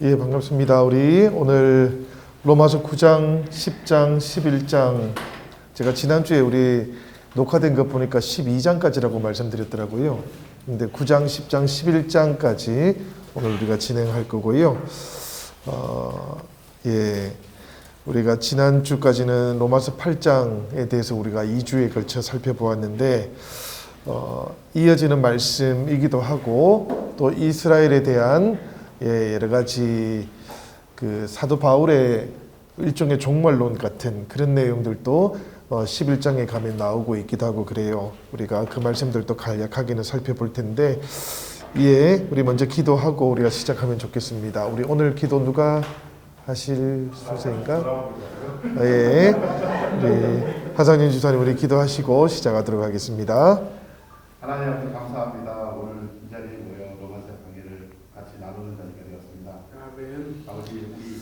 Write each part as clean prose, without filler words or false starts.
예, 반갑습니다. 우리 오늘 로마서 9장, 10장, 11장 제가 지난주에 우리 녹화된 거 보니까 12장까지라고 말씀드렸더라고요. 근데 9장, 10장, 11장까지 오늘 우리가 진행할 거고요. 우리가 지난주까지는 로마서 8장에 대해서 우리가 2주에 걸쳐 살펴보았는데 이어지는 말씀이기도 하고 또 이스라엘에 대한 여러 가지 그 사도 바울의 일종의 종말론 같은 그런 내용들도 11장에 가면 나오고 있기도 하고 그래요. 우리가 그 말씀들도 간략하게는 살펴볼 텐데 우리 먼저 기도하고 우리가 시작하면 좋겠습니다. 우리 오늘 기도 누가 하실 순서인가? 우리 하상현 주사님 우리 기도하시고 시작하도록 하겠습니다. 하나님 앞에 감사합니다. 오늘 이 자리에 모여 로마서 강의를 같이 나누는 자리가 되었습니다. 아멘. 아버지 우리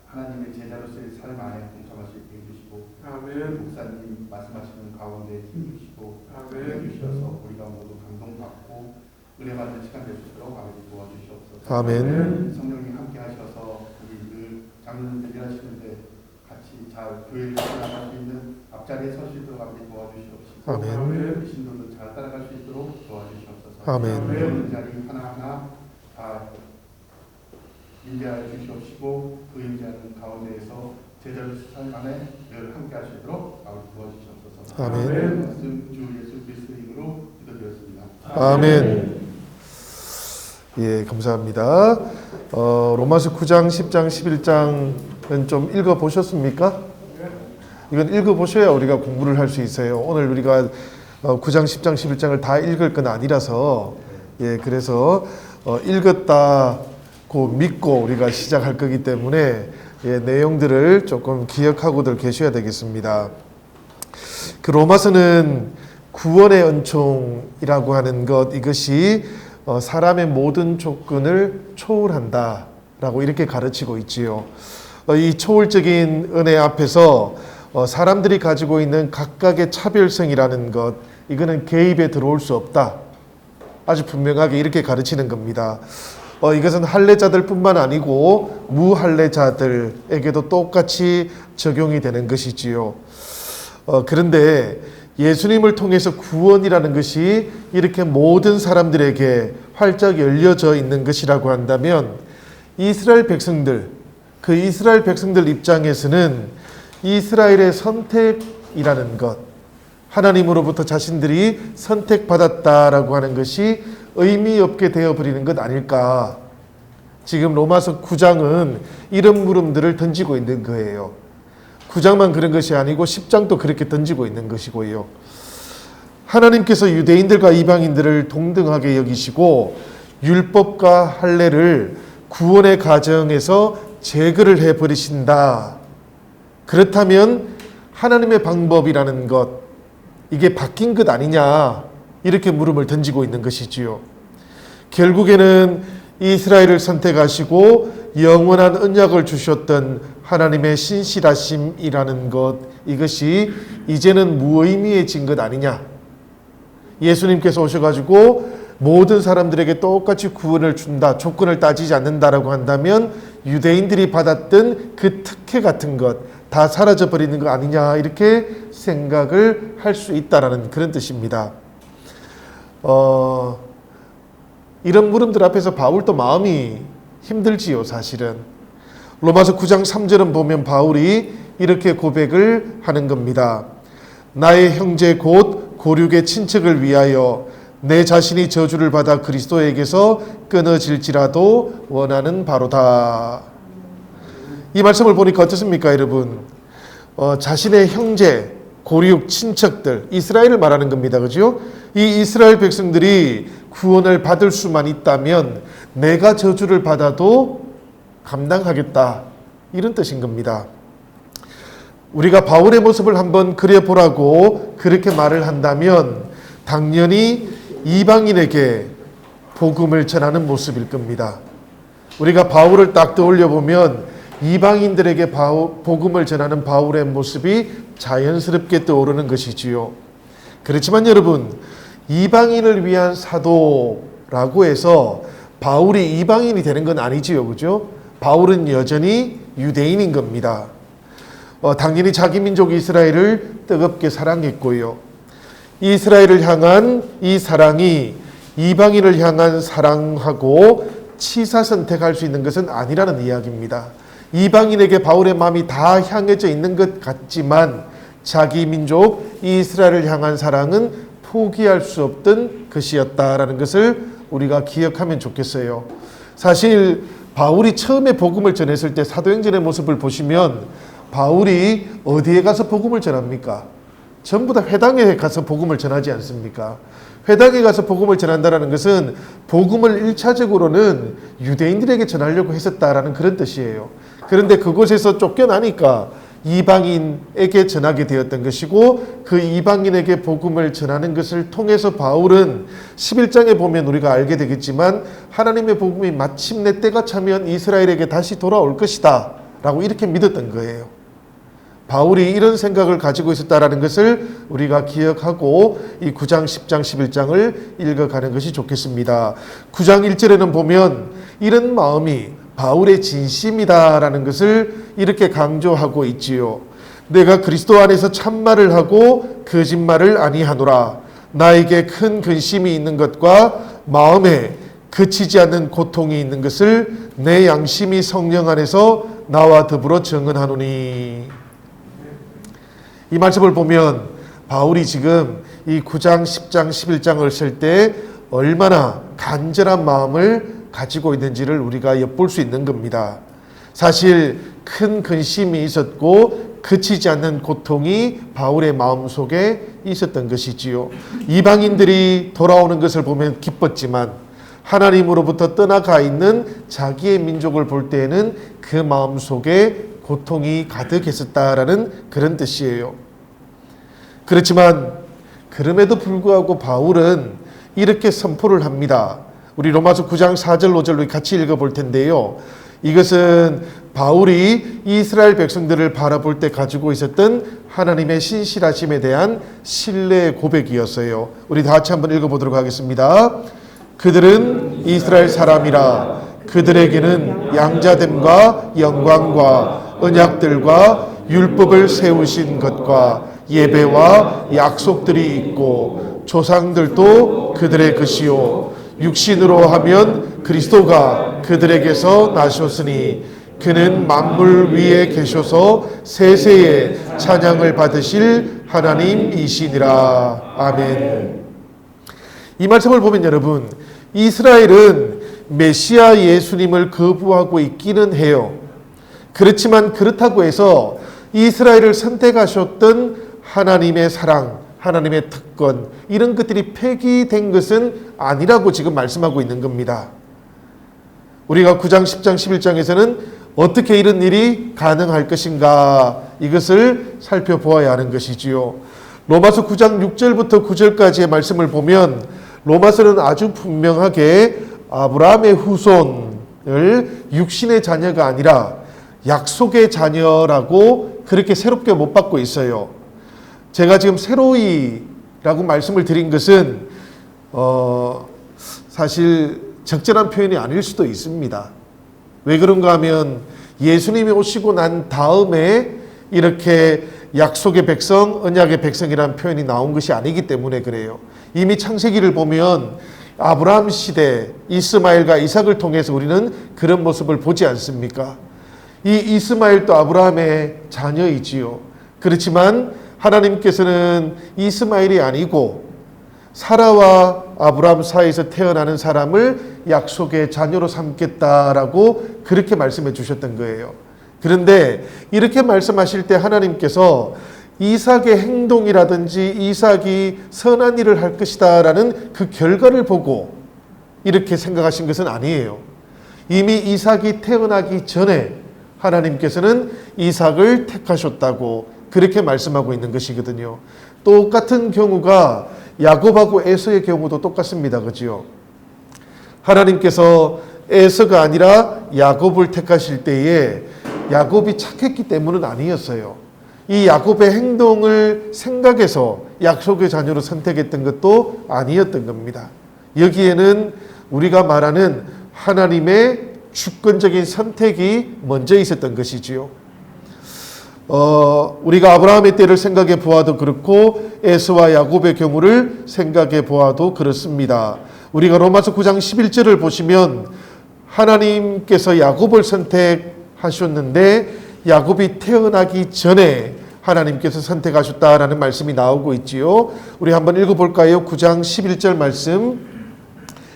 하나님의 제자로서의 삶 안에 동참할 수 있게 해주시고 아멘. 목사님 말씀하시는 가운데 힘주시고 아멘. 주셔서 우리가 모두 감동받고 은혜 받는 시간 될 수 있도록 아버지 도와주시옵소서. 아멘. 성령님 함께 하셔서 우리 늘 장로님들 일하시는데 같이 잘 교회를 나갈 수 있는 앞자리에 설 수 있도록 아버지 도와주시옵소서. 아멘. 신도들 잘 따라갈 수 있도록 도와주시옵소서. 아멘. 배우는 자리 하나하나 다 인자해 주시옵시고 그 인자하는 가운데에서 제자로서 삶 안에 늘 함께 할 수 있도록 아버지 도와주시옵소서. 아멘. 말씀 주 예수 그리스도의 이름으로 기도드렸습니다. 아멘. 예, 감사합니다. 로마서 9장, 10장, 11장은 좀 읽어보셨습니까? 이건 읽어보셔야 우리가 공부를 할 수 있어요. 오늘 우리가 9장, 10장, 11장을 다 읽을 건 아니라서 그래서 읽었다고 믿고 우리가 시작할 거기 때문에 내용들을 조금 기억하고들 계셔야 되겠습니다. 그 로마서는 구원의 은총이라고 하는 것, 이것이 사람의 모든 조건을 초월한다라고 이렇게 가르치고 있지요. 이 초월적인 은혜 앞에서 사람들이 가지고 있는 각각의 차별성이라는 것, 이거는 개입에 들어올 수 없다. 아주 분명하게 이렇게 가르치는 겁니다. 이것은 할례자들 뿐만 아니고 무할례자들에게도 똑같이 적용이 되는 것이지요. 그런데 예수님을 통해서 구원이라는 것이 이렇게 모든 사람들에게 활짝 열려져 있는 것이라고 한다면 이스라엘 백성들, 그 이스라엘 백성들 입장에서는 이스라엘의 선택이라는 것, 하나님으로부터 자신들이 선택받았다라고 하는 것이 의미 없게 되어버리는 것 아닐까. 지금 로마서 9장은 이런 물음들을 던지고 있는 거예요. 9장만 그런 것이 아니고 10장도 그렇게 던지고 있는 것이고요. 하나님께서 유대인들과 이방인들을 동등하게 여기시고 율법과 할례를 구원의 과정에서 제거를 해버리신다. 그렇다면 하나님의 방법이라는 것, 이게 바뀐 것 아니냐, 이렇게 물음을 던지고 있는 것이지요. 결국에는 이스라엘을 선택하시고 영원한 언약을 주셨던 하나님의 신실하심이라는 것, 이것이 이제는 무의미해진 것 아니냐. 예수님께서 오셔가지고 모든 사람들에게 똑같이 구원을 준다, 조건을 따지지 않는다라고 한다면 유대인들이 받았던 그 특혜 같은 것 다 사라져버리는 거 아니냐, 이렇게 생각을 할 수 있다라는 그런 뜻입니다. 이런 물음들 앞에서 바울도 마음이 힘들지요, 사실은. 로마서 9장 3절은 보면 바울이 이렇게 고백을 하는 겁니다. 나의 형제 곧 고륙의 친척을 위하여 내 자신이 저주를 받아 그리스도에게서 끊어질지라도 원하는 바로다. 이 말씀을 보니까 어떻습니까, 여러분? 자신의 형제, 고륙, 친척들, 이스라엘을 말하는 겁니다. 그죠? 이 이스라엘 백성들이 구원을 받을 수만 있다면 내가 저주를 받아도 감당하겠다. 이런 뜻인 겁니다. 우리가 바울의 모습을 한번 그려보라고 그렇게 말을 한다면 당연히 이방인에게 복음을 전하는 모습일 겁니다. 우리가 바울을 딱 떠올려 보면 이방인들에게 복음을 전하는 바울의 모습이 자연스럽게 떠오르는 것이지요. 그렇지만 여러분, 이방인을 위한 사도라고 해서 바울이 이방인이 되는 건 아니지요, 그죠? 바울은 여전히 유대인인 겁니다. 당연히 자기 민족 이스라엘을 뜨겁게 사랑했고요. 이스라엘을 향한 이 사랑이 이방인을 향한 사랑하고 치사선택할 수 있는 것은 아니라는 이야기입니다. 이방인에게 바울의 마음이 다 향해져 있는 것 같지만 자기 민족 이스라엘을 향한 사랑은 포기할 수 없던 것이었다라는 것을 우리가 기억하면 좋겠어요. 사실 바울이 처음에 복음을 전했을 때 사도행전의 모습을 보시면 바울이 어디에 가서 복음을 전합니까? 전부 다 회당에 가서 복음을 전하지 않습니까? 회당에 가서 복음을 전한다는 것은 복음을 1차적으로는 유대인들에게 전하려고 했었다라는 그런 뜻이에요. 그런데 그곳에서 쫓겨나니까 이방인에게 전하게 되었던 것이고 그 이방인에게 복음을 전하는 것을 통해서 바울은 11장에 보면 우리가 알게 되겠지만 하나님의 복음이 마침내 때가 차면 이스라엘에게 다시 돌아올 것이다 라고 이렇게 믿었던 거예요. 바울이 이런 생각을 가지고 있었다라는 것을 우리가 기억하고 이 9장, 10장, 11장을 읽어가는 것이 좋겠습니다. 9장 1절에는 보면 이런 마음이 바울의 진심이다라는 것을 이렇게 강조하고 있지요. 내가 그리스도 안에서 참말을 하고 거짓말을 아니하노라. 나에게 큰 근심이 있는 것과 마음에 그치지 않는 고통이 있는 것을 내 양심이 성령 안에서 나와 더불어 증언하노니. 이 말씀을 보면 바울이 지금 이 9장, 10장, 11장을 쓸 때 얼마나 간절한 마음을 가지고 있는지를 우리가 엿볼 수 있는 겁니다. 사실 큰 근심이 있었고 그치지 않는 고통이 바울의 마음속에 있었던 것이지요. 이방인들이 돌아오는 것을 보면 기뻤지만 하나님으로부터 떠나가 있는 자기의 민족을 볼 때에는 그 마음속에 고통이 가득했었다라는 그런 뜻이에요. 그렇지만 그럼에도 불구하고 바울은 이렇게 선포를 합니다. 우리 로마서 9장 4절 5절로 같이 읽어볼 텐데요. 이것은 바울이 이스라엘 백성들을 바라볼 때 가지고 있었던 하나님의 신실하심에 대한 신뢰의 고백이었어요. 우리 다 같이 한번 읽어보도록 하겠습니다. 그들은 이스라엘 사람이라 그들에게는 양자됨과 영광과 언약들과 율법을 세우신 것과 예배와 약속들이 있고 조상들도 그들의 것이요 육신으로 하면 그리스도가 그들에게서 나셨으니 그는 만물 위에 계셔서 세세의 찬양을 받으실 하나님이시니라. 아멘. 이 말씀을 보면 여러분, 이스라엘은 메시아 예수님을 거부하고 있기는 해요. 그렇지만 그렇다고 해서 이스라엘을 선택하셨던 하나님의 사랑, 하나님의 특권, 이런 것들이 폐기된 것은 아니라고 지금 말씀하고 있는 겁니다. 우리가 9장, 10장, 11장에서는 어떻게 이런 일이 가능할 것인가, 이것을 살펴보아야 하는 것이지요. 로마서 9장 6절부터 9절까지의 말씀을 보면 로마서는 아주 분명하게 아브라함의 후손을 육신의 자녀가 아니라 약속의 자녀라고 그렇게 새롭게 못 받고 있어요. 제가 지금 새로이라고 말씀을 드린 것은 사실 적절한 표현이 아닐 수도 있습니다. 왜 그런가 하면 예수님이 오시고 난 다음에 이렇게 약속의 백성, 언약의 백성이라는 표현이 나온 것이 아니기 때문에 그래요. 이미 창세기를 보면 아브라함 시대 이스마엘과 이삭을 통해서 우리는 그런 모습을 보지 않습니까? 이 이스마엘도 아브라함의 자녀이지요. 그렇지만 하나님께서는 이스마엘이 아니고 사라와 아브라함 사이에서 태어나는 사람을 약속의 자녀로 삼겠다라고 그렇게 말씀해 주셨던 거예요. 그런데 이렇게 말씀하실 때 하나님께서 이삭의 행동이라든지 이삭이 선한 일을 할 것이다 라는 그 결과를 보고 이렇게 생각하신 것은 아니에요. 이미 이삭이 태어나기 전에 하나님께서는 이삭을 택하셨다고 그렇게 말씀하고 있는 것이거든요. 똑같은 경우가 야곱하고 에서의 경우도 똑같습니다. 그죠? 하나님께서 에서가 아니라 야곱을 택하실 때에 야곱이 착했기 때문은 아니었어요. 이 야곱의 행동을 생각해서 약속의 자녀로 선택했던 것도 아니었던 겁니다. 여기에는 우리가 말하는 하나님의 주권적인 선택이 먼저 있었던 것이지요. 우리가 아브라함의 때를 생각해 보아도 그렇고 에서와 야곱의 경우를 생각해 보아도 그렇습니다. 우리가 로마서 9장 11절을 보시면 하나님께서 야곱을 선택하셨는데 야곱이 태어나기 전에 하나님께서 선택하셨다라는 말씀이 나오고 있지요. 우리 한번 읽어볼까요? 9장 11절 말씀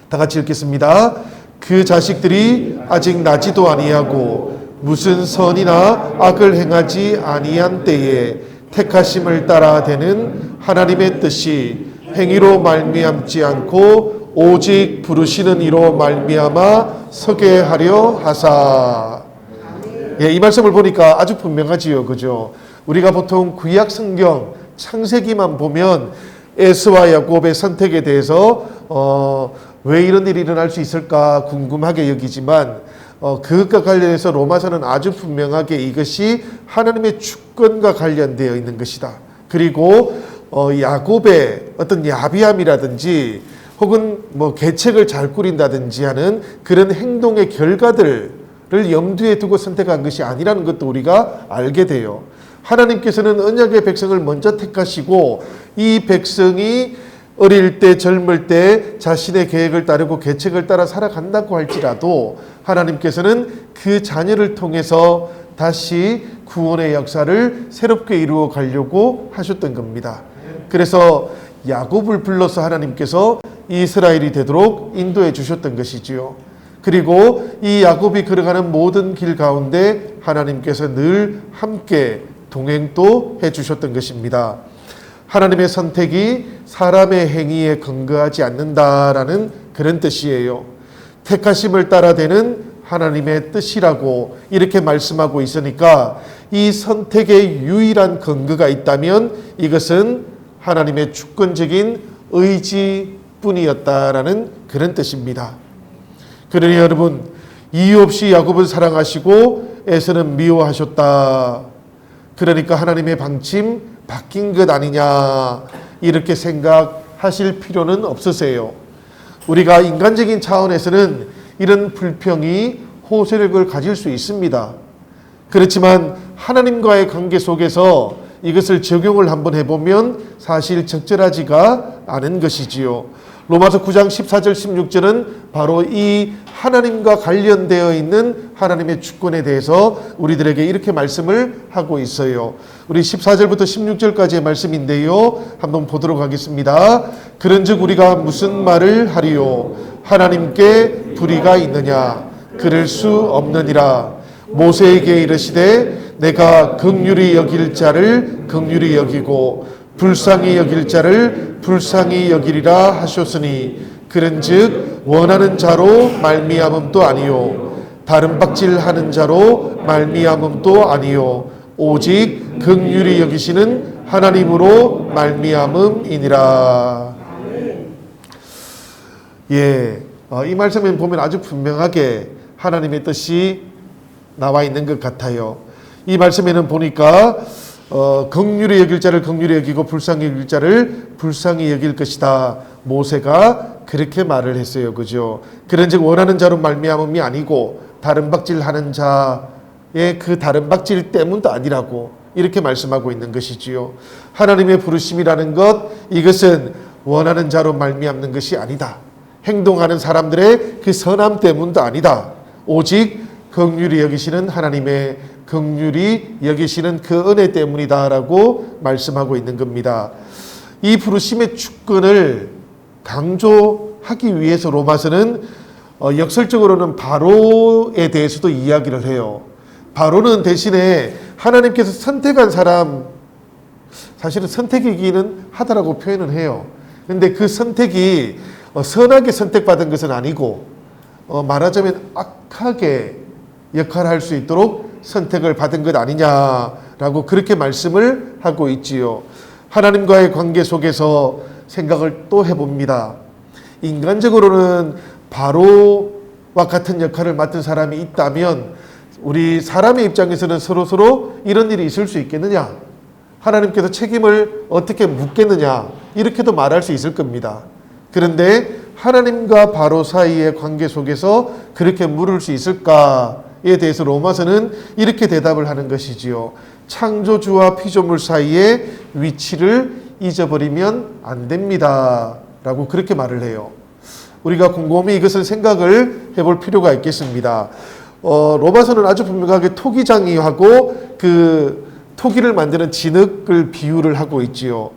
다 같이 읽겠습니다. 그 자식들이 아직 나지도 아니하고 무슨 선이나 악을 행하지 아니한 때에 택하심을 따라 되는 하나님의 뜻이 행위로 말미암지 않고 오직 부르시는 이로 말미암아 서게 하려 하사. 예, 이 말씀을 보니까 아주 분명하지요, 그죠? 우리가 보통 구약 성경 창세기만 보면 에서와 야곱의 선택에 대해서 왜 이런 일이 일어날 수 있을까 궁금하게 여기지만 그것과 관련해서 로마서는 아주 분명하게 이것이 하나님의 주권과 관련되어 있는 것이다. 그리고 야곱의 어떤 야비함이라든지 혹은 뭐 계책을 잘 꾸린다든지 하는 그런 행동의 결과들을 염두에 두고 선택한 것이 아니라는 것도 우리가 알게 돼요. 하나님께서는 언약의 백성을 먼저 택하시고 이 백성이 어릴 때 젊을 때 자신의 계획을 따르고 계책을 따라 살아간다고 할지라도 하나님께서는 그 자녀를 통해서 다시 구원의 역사를 새롭게 이루어 가려고 하셨던 겁니다. 그래서 야곱을 불러서 하나님께서 이스라엘이 되도록 인도해 주셨던 것이지요. 그리고 이 야곱이 걸어가는 모든 길 가운데 하나님께서 늘 함께 동행도 해 주셨던 것입니다. 하나님의 선택이 사람의 행위에 근거하지 않는다라는 그런 뜻이에요. 택하심을 따라 되는 하나님의 뜻이라고 이렇게 말씀하고 있으니까 이 선택의 유일한 근거가 있다면 이것은 하나님의 주권적인 의지뿐이었다라는 그런 뜻입니다. 그러니 여러분, 이유 없이 야곱을 사랑하시고 에서는 미워하셨다. 그러니까 하나님의 방침 바뀐 것 아니냐 이렇게 생각하실 필요는 없으세요. 우리가 인간적인 차원에서는 이런 불평이 호소력을 가질 수 있습니다. 그렇지만 하나님과의 관계 속에서 이것을 적용을 한번 해보면 사실 적절하지가 않은 것이지요. 로마서 9장 14절 16절은 바로 이 하나님과 관련되어 있는 하나님의 주권에 대해서 우리들에게 이렇게 말씀을 하고 있어요. 우리 14절부터 16절까지의 말씀인데요. 한번 보도록 하겠습니다. 그런즉 우리가 무슨 말을 하리요? 하나님께 불의가 있느냐? 그럴 수 없느니라. 모세에게 이르시되 내가 긍휼히 여길 자를 긍휼히 여기고 불쌍히 여길 자를 불쌍히 여기리라 하셨으니 그런즉 원하는 자로 말미암음도 아니요 다른 박질하는 자로 말미암음도 아니요 오직 긍휼히 여기시는 하나님으로 말미암음이니라. 예, 이 말씀에 보면 아주 분명하게 하나님의 뜻이 나와 있는 것 같아요. 이 말씀에는 보니까 긍휼히 여길 자를 긍휼히 여기고 불쌍히 여길 자를 불쌍히 여길 것이다. 모세가 그렇게 말을 했어요. 그죠? 그런즉 원하는 자로 말미암음이 아니고 다른 박질하는 자의 그 다른 박질 때문도 아니라고 이렇게 말씀하고 있는 것이지요. 하나님의 부르심이라는 것, 이것은 원하는 자로 말미암는 것이 아니다. 행동하는 사람들의 그 선함 때문도 아니다. 오직 긍휼히 여기시는 하나님의 긍휼히 여기시는 그 은혜 때문이다라고 말씀하고 있는 겁니다. 이 부르심의 주권을 강조하기 위해서 로마서는 역설적으로는 바로에 대해서도 이야기를 해요. 바로는 대신에 하나님께서 선택한 사람, 사실은 선택이기는 하다라고 표현을 해요. 그런데 그 선택이 선하게 선택받은 것은 아니고 말하자면 악하게 역할을 할 수 있도록 선택을 받은 것 아니냐라고 그렇게 말씀을 하고 있지요. 하나님과의 관계 속에서 생각을 또 해봅니다. 인간적으로는 바로와 같은 역할을 맡은 사람이 있다면 우리 사람의 입장에서는 서로 이런 일이 있을 수 있겠느냐? 하나님께서 책임을 어떻게 묻겠느냐? 이렇게도 말할 수 있을 겁니다. 그런데 하나님과 바로 사이의 관계 속에서 그렇게 물을 수 있을까에 대해서 로마서는 이렇게 대답을 하는 것이지요. 창조주와 피조물 사이의 위치를 잊어버리면 안 됩니다. 라고 그렇게 말을 해요. 우리가 곰곰이 이것을 생각을 해볼 필요가 있겠습니다. 로마서는 아주 분명하게 토기장이하고 그 토기를 만드는 진흙을 비유를 하고 있지요.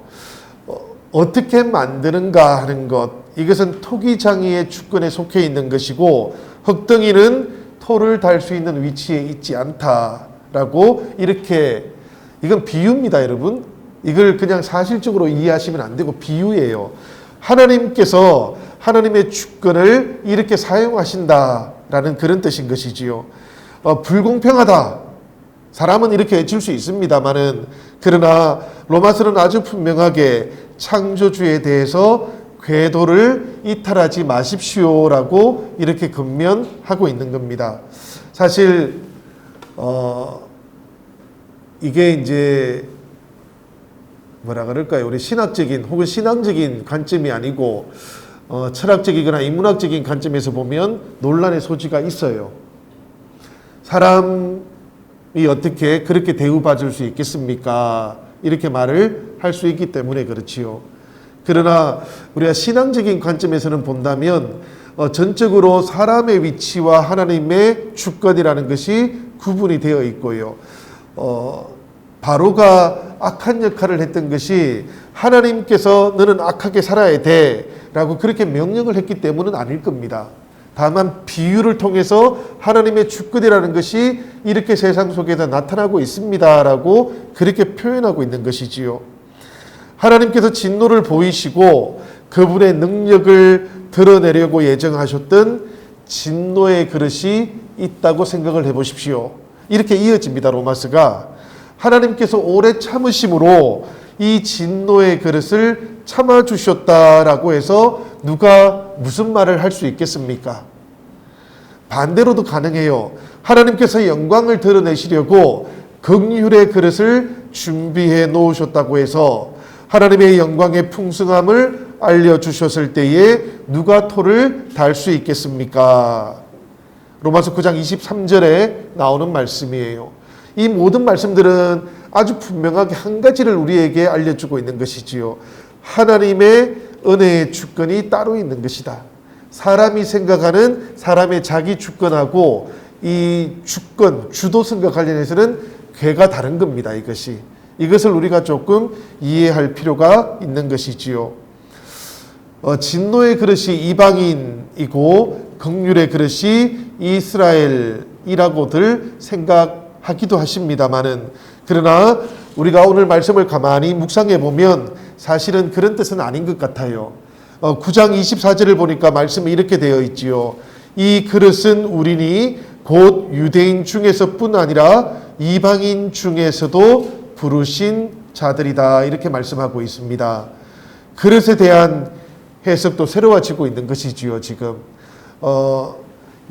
어떻게 만드는가 하는 것, 이것은 토기장이의 주권에 속해 있는 것이고 흙덩이는 토를 달 수 있는 위치에 있지 않다라고 이렇게, 이건 비유입니다, 여러분. 이걸 그냥 사실적으로 이해하시면 안 되고 비유예요. 하나님께서 하나님의 주권을 이렇게 사용하신다라는 그런 뜻인 것이지요. 불공평하다. 사람은 이렇게 해줄 수 있습니다만은, 그러나 로마서는 아주 분명하게 창조주에 대해서 궤도를 이탈하지 마십시오라고 이렇게 권면하고 있는 겁니다. 사실 이게 이제 뭐라 그럴까요? 우리 신학적인 혹은 신앙적인 관점이 아니고 철학적이거나 인문학적인 관점에서 보면 논란의 소지가 있어요. 사람이 어떻게 그렇게 대우받을 수 있겠습니까? 이렇게 말을 할 수 있기 때문에 그렇지요. 그러나 우리가 신앙적인 관점에서는 본다면 전적으로 사람의 위치와 하나님의 주권이라는 것이 구분이 되어 있고요. 바로가 악한 역할을 했던 것이 하나님께서 너는 악하게 살아야 돼 라고 그렇게 명령을 했기 때문은 아닐 겁니다. 다만 비유를 통해서 하나님의 주권이라는 것이 이렇게 세상 속에서 나타나고 있습니다 라고 그렇게 표현하고 있는 것이지요. 하나님께서 진노를 보이시고 그분의 능력을 드러내려고 예정하셨던 진노의 그릇이 있다고 생각을 해보십시오. 이렇게 이어집니다. 로마서가 하나님께서 오래 참으심으로 이 진노의 그릇을 참아주셨다라고 해서 누가 무슨 말을 할 수 있겠습니까? 반대로도 가능해요. 하나님께서 영광을 드러내시려고 긍휼의 그릇을 준비해 놓으셨다고 해서 하나님의 영광의 풍성함을 알려주셨을 때에 누가 토를 달 수 있겠습니까? 로마서 9장 23절에 나오는 말씀이에요. 이 모든 말씀들은 아주 분명하게 한 가지를 우리에게 알려주고 있는 것이지요. 하나님의 은혜의 주권이 따로 있는 것이다. 사람이 생각하는 사람의 자기 주권하고 이 주권, 주도성과 관련해서는 괴가 다른 겁니다. 이것을 우리가 조금 이해할 필요가 있는 것이지요. 진노의 그릇이 이방인이고 긍휼의 그릇이 이스라엘이라고들 생각하기도 하십니다마는, 그러나 우리가 오늘 말씀을 가만히 묵상해 보면 사실은 그런 뜻은 아닌 것 같아요. 9장 24절을 보니까 말씀이 이렇게 되어 있지요. 이 그릇은 우리니 곧 유대인 중에서뿐 아니라 이방인 중에서도 부르신 자들이다. 이렇게 말씀하고 있습니다. 그릇에 대한 해석도 새로워지고 있는 것이지요. 지금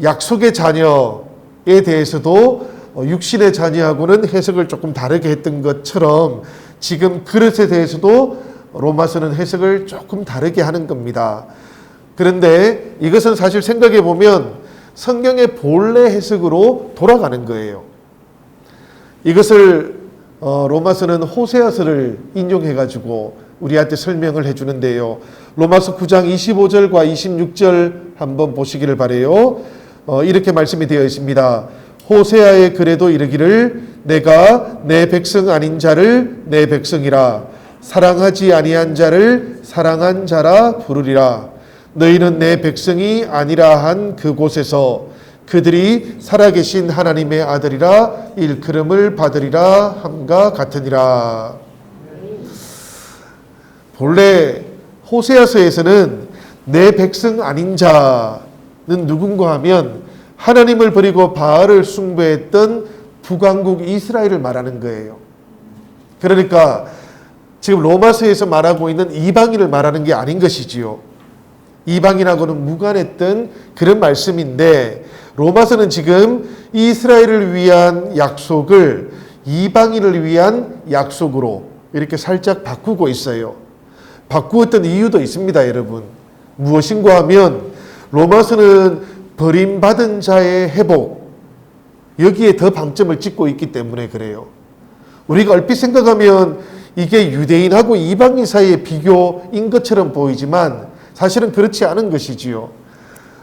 약속의 자녀에 대해서도 육신의 자녀하고는 해석을 조금 다르게 했던 것처럼 지금 그릇에 대해서도 로마서는 해석을 조금 다르게 하는 겁니다. 그런데 이것은 사실 생각해 보면 성경의 본래 해석으로 돌아가는 거예요. 이것을 로마서는 호세아서를 인용해가지고 우리한테 설명을 해주는데요. 로마서 9장 25절과 26절 한번 보시기를 바라요. 이렇게 말씀이 되어 있습니다. 호세아의 글에도 이르기를 내가 내 백성 아닌 자를 내 백성이라 사랑하지 아니한 자를 사랑한 자라 부르리라. 너희는 내 백성이 아니라 한 그곳에서 그들이 살아계신 하나님의 아들이라 일컬음을 받으리라 함과 같으니라. 본래 호세아서에서는 내 백성 아닌 자는 누군가 하면 하나님을 버리고 바알을 숭배했던 북왕국 이스라엘을 말하는 거예요. 그러니까 지금 로마서에서 말하고 있는 이방인을 말하는 게 아닌 것이지요. 이방인하고는 무관했던 그런 말씀인데 로마서는 지금 이스라엘을 위한 약속을 이방인을 위한 약속으로 이렇게 살짝 바꾸고 있어요. 바꾸었던 이유도 있습니다, 여러분. 무엇인가 하면 로마서는 버림받은 자의 회복, 여기에 더 방점을 찍고 있기 때문에 그래요. 우리가 얼핏 생각하면 이게 유대인하고 이방인 사이의 비교인 것처럼 보이지만 사실은 그렇지 않은 것이지요.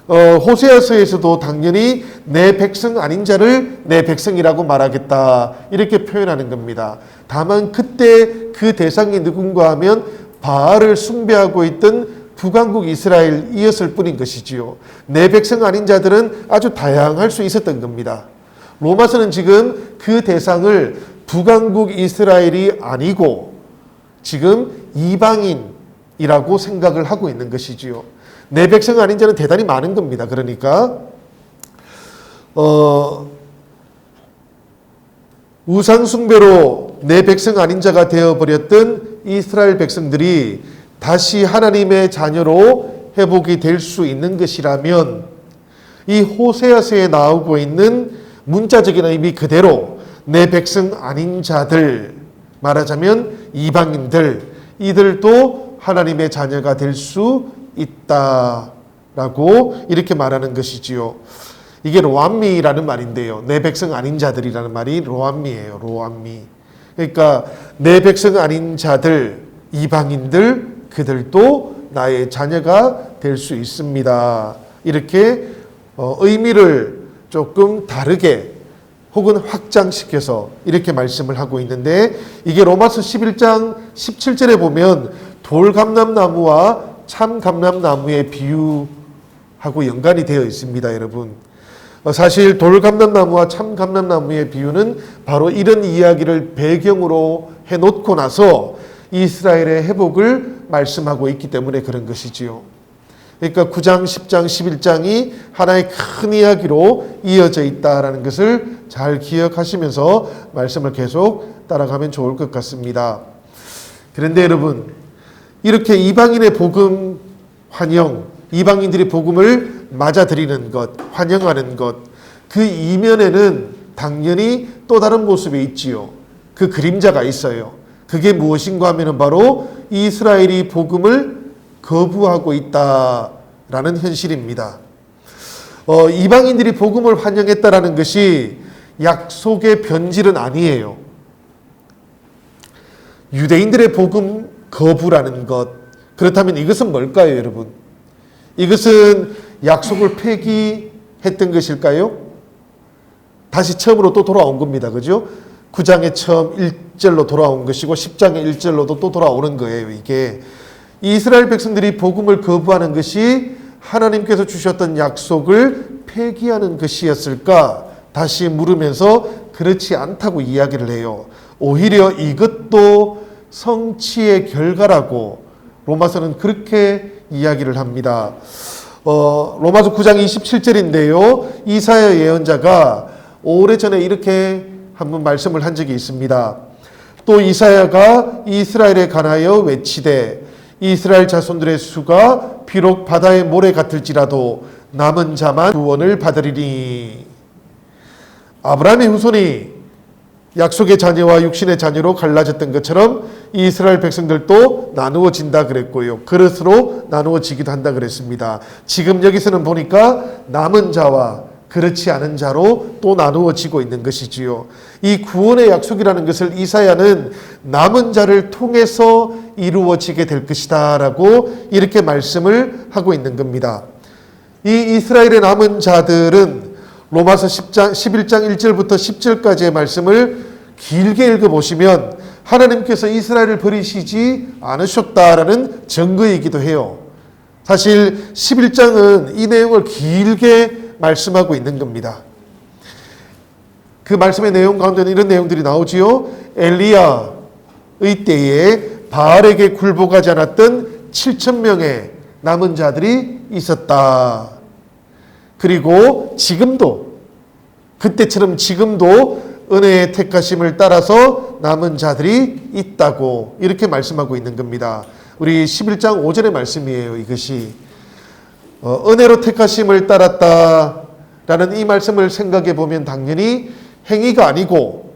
호세아서에서도 당연히 내 백성 아닌 자를 내 백성이라고 말하겠다 이렇게 표현하는 겁니다. 다만 그때 그 대상이 누군가 하면 바알을 숭배하고 있던 북왕국 이스라엘이었을 뿐인 것이지요. 내 백성 아닌 자들은 아주 다양할 수 있었던 겁니다. 로마서는 지금 그 대상을 북왕국 이스라엘이 아니고 지금 이방인이라고 생각을 하고 있는 것이지요. 내 백성 아닌 자는 대단히 많은 겁니다. 그러니까 우상 숭배로 내 백성 아닌 자가 되어버렸던 이스라엘 백성들이 다시 하나님의 자녀로 회복이 될 수 있는 것이라면 이 호세아서에 나오고 있는 문자적인 의미 그대로 내 백성 아닌 자들, 말하자면 이방인들, 이들도 하나님의 자녀가 될 수 있다라고 이렇게 말하는 것이지요. 이게 로암미라는 말인데요. 내 백성 아닌 자들이라는 말이 로암미예요. 로암미. 그러니까 내 백성 아닌 자들, 이방인들, 그들도 나의 자녀가 될 수 있습니다. 이렇게 의미를 조금 다르게 혹은 확장시켜서 이렇게 말씀을 하고 있는데, 이게 로마서 11장 17절에 보면 돌감람나무와 참감람나무의 비유하고 연관이 되어 있습니다. 여러분, 사실 돌감람나무와 참감람나무의 비유는 바로 이런 이야기를 배경으로 해놓고 나서 이스라엘의 회복을 말씀하고 있기 때문에 그런 것이지요. 그러니까 9장, 10장, 11장이 하나의 큰 이야기로 이어져 있다라는 것을 잘 기억하시면서 말씀을 계속 따라가면 좋을 것 같습니다. 그런데 여러분, 이렇게 이방인의 복음 환영, 이방인들이 복음을 맞아들이는 것, 환영하는 것, 그 이면에는 당연히 또 다른 모습이 있지요. 그 그림자가 있어요. 그게 무엇인가 하면 바로 이스라엘이 복음을 거부하고 있다라는 현실입니다. 이방인들이 복음을 환영했다라는 것이 약속의 변질은 아니에요. 유대인들의 복음 거부라는 것, 그렇다면 이것은 뭘까요, 여러분? 이것은 약속을 폐기했던 것일까요? 다시 처음으로 또 돌아온 겁니다. 그죠? 9장의 처음 1절로 돌아온 것이고 10장의 1절로도 또 돌아오는 거예요. 이게 이스라엘 백성들이 복음을 거부하는 것이 하나님께서 주셨던 약속을 폐기하는 것이었을까? 다시 물으면서 그렇지 않다고 이야기를 해요. 오히려 이것도 성취의 결과라고 로마서는 그렇게 이야기를 합니다. 로마서 9장 27절인데요. 이사야 예언자가 오래전에 이렇게 한번 말씀을 한 적이 있습니다. 또 이사야가 이스라엘에 관하여 외치되 이스라엘 자손들의 수가 비록 바다의 모래 같을지라도 남은 자만 구원을 받으리니. 아브라함의 후손이 약속의 자녀와 육신의 자녀로 갈라졌던 것처럼 이스라엘 백성들도 나누어진다 그랬고요. 그릇으로 나누어지기도 한다 그랬습니다. 지금 여기서는 보니까 남은 자와 그렇지 않은 자로 또 나누어지고 있는 것이지요. 이 구원의 약속이라는 것을 이사야는 남은 자를 통해서 이루어지게 될 것이다 라고 이렇게 말씀을 하고 있는 겁니다. 이 이스라엘의 남은 자들은 로마서 11장 1절부터 10절까지의 말씀을 길게 읽어보시면 하나님께서 이스라엘을 버리시지 않으셨다라는 증거이기도 해요. 사실 11장은 이 내용을 길게 말씀하고 있는 겁니다. 그 말씀의 내용 가운데는 이런 내용들이 나오지요. 엘리야의 때에 바알에게 굴복하지 않았던 7,000명의 남은 자들이 있었다. 그리고 지금도, 그때처럼 지금도 은혜의 택하심을 따라서 남은 자들이 있다고 이렇게 말씀하고 있는 겁니다. 우리 11장 5절의 말씀이에요. 이것이 은혜로 택하심을 따랐다라는 이 말씀을 생각해 보면 당연히 행위가 아니고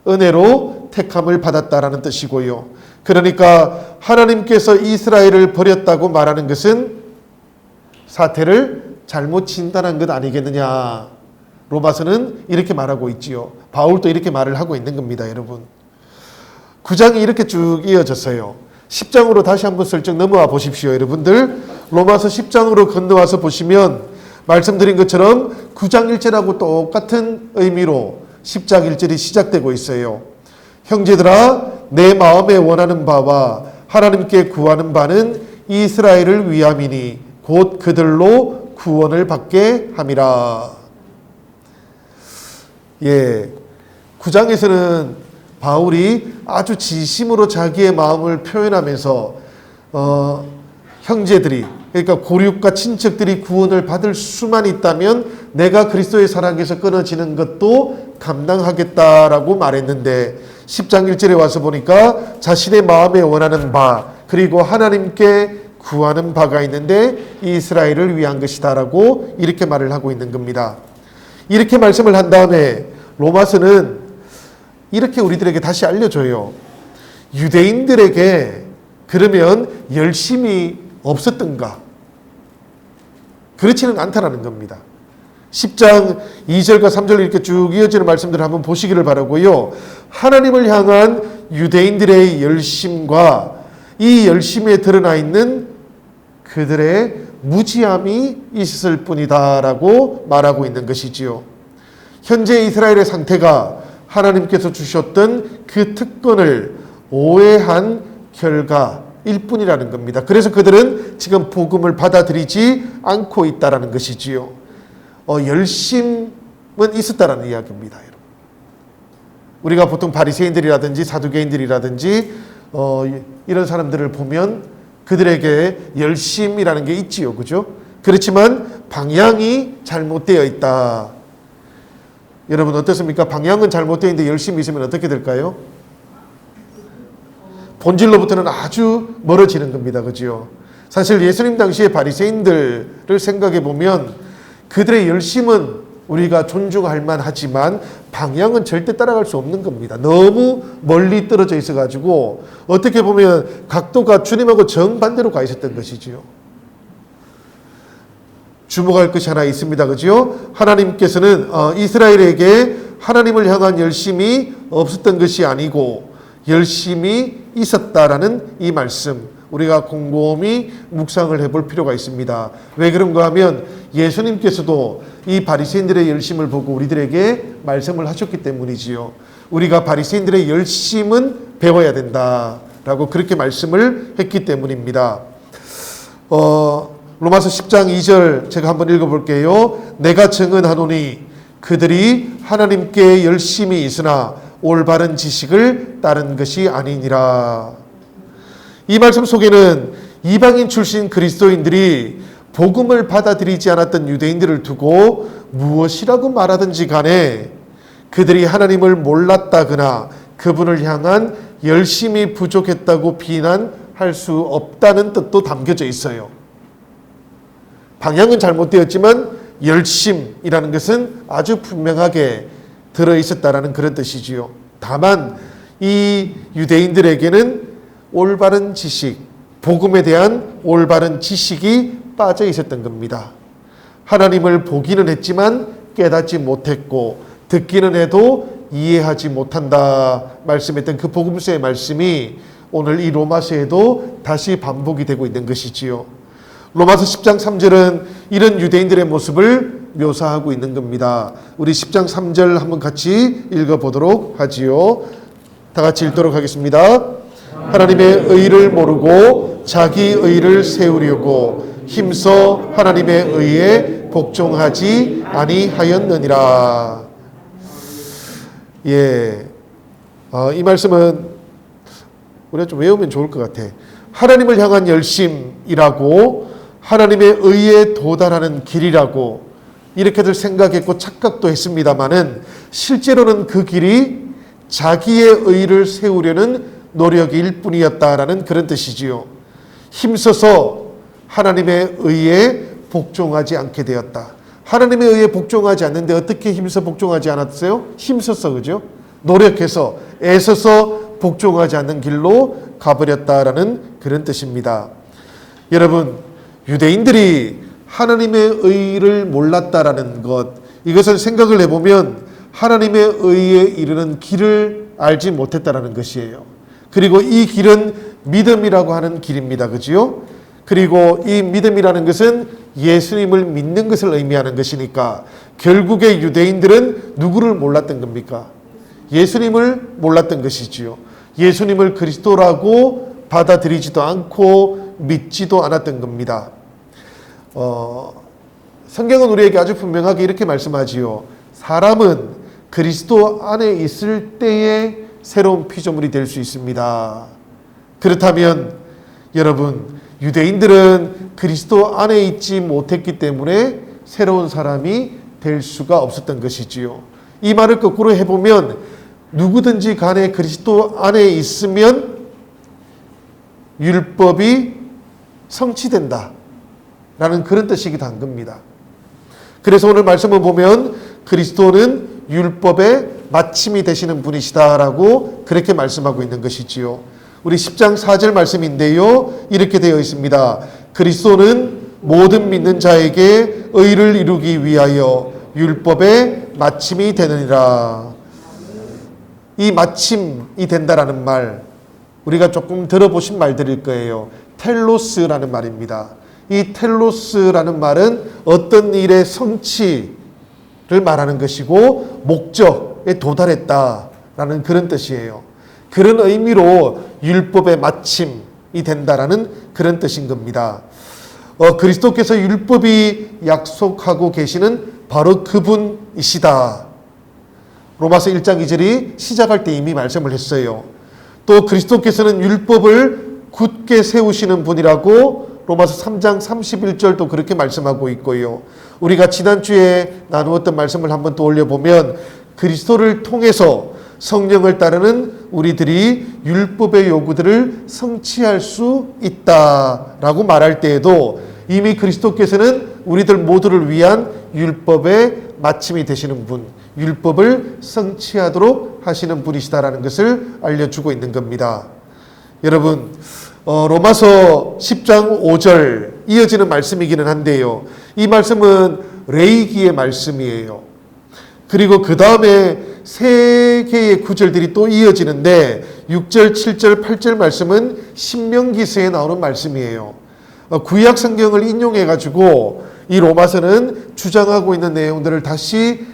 은혜로 택함을 받았다라는 뜻이고요. 그러니까 하나님께서 이스라엘을 버렸다고 말하는 것은 사태를 잘못 진단한 것 아니겠느냐. 로마서는 이렇게 말하고 있지요. 바울도 이렇게 말을 하고 있는 겁니다, 여러분. 9장이 이렇게 쭉 이어졌어요. 10장으로 다시 한번 슬쩍 넘어와 보십시오, 여러분들. 로마서 10장으로 건너와서 보시면 말씀드린 것처럼 9장 1절하고 똑같은 의미로 10장 1절이 시작되고 있어요. 형제들아, 내 마음에 원하는 바와 하나님께 구하는 바는 이스라엘을 위함이니 곧 그들로 구원을 받게 함이라. 예, 9장에서는 바울이 아주 진심으로 자기의 마음을 표현하면서 형제들이, 그러니까 고륙과 친척들이 구원을 받을 수만 있다면 내가 그리스도의 사랑에서 끊어지는 것도 감당하겠다라고 말했는데 10장 1절에 와서 보니까 자신의 마음에 원하는 바 그리고 하나님께 구하는 바가 있는데 이스라엘을 위한 것이다라고 이렇게 말을 하고 있는 겁니다. 이렇게 말씀을 한 다음에 로마서는 이렇게 우리들에게 다시 알려줘요. 유대인들에게 그러면 열심이 없었던가? 그렇지는 않다라는 겁니다. 10장 2절과 3절 이렇게 쭉 이어지는 말씀들을 한번 보시기를 바라고요. 하나님을 향한 유대인들의 열심과 이 열심에 드러나 있는 그들의 무지함이 있었을 뿐이다라고 말하고 있는 것이지요. 현재 이스라엘의 상태가 하나님께서 주셨던 그 특권을 오해한 결과일 뿐이라는 겁니다. 그래서 그들은 지금 복음을 받아들이지 않고 있다라는 것이지요. 열심은 있었다라는 이야기입니다, 여러분. 우리가 보통 바리새인들이라든지 사두개인들이라든지 이런 사람들을 보면 그들에게 열심이라는 게 있지요, 그죠? 그렇지만 방향이 잘못되어 있다. 여러분 어떻습니까? 방향은 잘못되어 있는데 열심이 있으면 어떻게 될까요? 본질로부터는 아주 멀어지는 겁니다, 그죠? 사실 예수님 당시의 바리새인들을 생각해 보면 그들의 열심은 우리가 존중할 만하지만 방향은 절대 따라갈 수 없는 겁니다. 너무 멀리 떨어져 있어가지고 어떻게 보면 각도가 주님하고 정반대로 가 있었던 것이지요. 주목할 것이 하나 있습니다. 그죠? 하나님께서는 이스라엘에게 하나님을 향한 열심이 없었던 것이 아니고 열심이 있었다라는 이 말씀 우리가 곰곰이 묵상을 해볼 필요가 있습니다. 왜 그런가 하면 예수님께서도 이 바리새인들의 열심을 보고 우리들에게 말씀을 하셨기 때문이지요. 우리가 바리새인들의 열심은 배워야 된다라고 그렇게 말씀을 했기 때문입니다. 로마서 10장 2절 제가 한번 읽어볼게요. 내가 증언하노니 그들이 하나님께 열심히 있으나 올바른 지식을 따른 것이 아니니라. 이 말씀 속에는 이방인 출신 그리스도인들이 복음을 받아들이지 않았던 유대인들을 두고 무엇이라고 말하든지 간에 그들이 하나님을 몰랐다거나 그분을 향한 열심이 부족했다고 비난할 수 없다는 뜻도 담겨져 있어요. 방향은 잘못되었지만 열심이라는 것은 아주 분명하게 들어있었다라는 그런 뜻이지요. 다만 이 유대인들에게는 올바른 지식, 복음에 대한 올바른 지식이 빠져 있었던 겁니다. 하나님을 보기는 했지만 깨닫지 못했고 듣기는 해도 이해하지 못한다 말씀했던 그 복음서의 말씀이 오늘 이 로마서에도 다시 반복이 되고 있는 것이지요. 로마서 10장 3절은 이런 유대인들의 모습을 묘사하고 있는 겁니다. 우리 10장 3절 한번 같이 읽어보도록 하지요. 다 같이 읽도록 하겠습니다. 하나님의 의를 모르고 자기 의를 세우려고 힘써 하나님의 의에 복종하지 아니하였느니라. 예, 이 말씀은 우리가 좀 외우면 좋을 것 같아. 하나님을 향한 열심이라고 하나님의 의에 도달하는 길이라고 이렇게들 생각했고 착각도 했습니다마는 실제로는 그 길이 자기의 의를 세우려는 노력일 뿐이었다라는 그런 뜻이지요. 힘써서 하나님의 의에 복종하지 않게 되었다. 하나님의 의에 복종하지 않는데 어떻게 힘써 복종하지 않았어요? 힘써서, 그죠? 노력해서 애써서 복종하지 않는 길로 가버렸다라는 그런 뜻입니다. 여러분, 유대인들이 하나님의 의를 몰랐다라는 것, 이것을 생각을 해보면 하나님의 의에 이르는 길을 알지 못했다라는 것이에요. 그리고 이 길은 믿음이라고 하는 길입니다. 그지요? 그리고 이 믿음이라는 것은 예수님을 믿는 것을 의미하는 것이니까 결국에 유대인들은 누구를 몰랐던 겁니까? 예수님을 몰랐던 것이지요. 예수님을 그리스도라고 받아들이지도 않고 믿지도 않았던 겁니다. 성경은 우리에게 아주 분명하게 이렇게 말씀하지요. 사람은 그리스도 안에 있을 때에 새로운 피조물이 될 수 있습니다. 그렇다면 여러분, 유대인들은 그리스도 안에 있지 못했기 때문에 새로운 사람이 될 수가 없었던 것이지요. 이 말을 거꾸로 해보면 누구든지 간에 그리스도 안에 있으면 율법이 성취된다 라는 그런 뜻이기도 한 겁니다. 그래서 오늘 말씀을 보면 그리스도는 율법의 마침이 되시는 분이시다라고 그렇게 말씀하고 있는 것이지요. 우리 10장 4절 말씀인데요. 이렇게 되어 있습니다. 그리스도는 모든 믿는 자에게 의를 이루기 위하여 율법의 마침이 되느니라. 이 마침이 된다라는 말, 우리가 조금 들어보신 말들일 거예요. 텔로스라는 말입니다. 이 텔로스라는 말은 어떤 일의 성취를 말하는 것이고 목적에 도달했다라는 그런 뜻이에요. 그런 의미로 율법의 마침이 된다라는 그런 뜻인 겁니다. 그리스도께서 율법이 약속하고 계시는 바로 그분이시다. 로마서 1장 2절이 시작할 때 이미 말씀을 했어요. 또 그리스도께서는 율법을 굳게 세우시는 분이라고 로마서 3장 31절도 그렇게 말씀하고 있고요. 우리가 지난주에 나누었던 말씀을 한번 또 올려보면 그리스도를 통해서 성령을 따르는 우리들이 율법의 요구들을 성취할 수 있다라고 말할 때에도 이미 그리스도께서는 우리들 모두를 위한 율법의 마침이 되시는 분, 율법을 성취하도록 하시는 분이시다라는 것을 알려주고 있는 겁니다. 여러분, 로마서 10장 5절 이어지는 말씀이기는 한데요. 이 말씀은 레위기의 말씀이에요. 그리고 그 다음에 세 개의 구절들이 또 이어지는데 6절, 7절, 8절 말씀은 신명기서에 나오는 말씀이에요. 구약 성경을 인용해 가지고 이 로마서는 주장하고 있는 내용들을 다시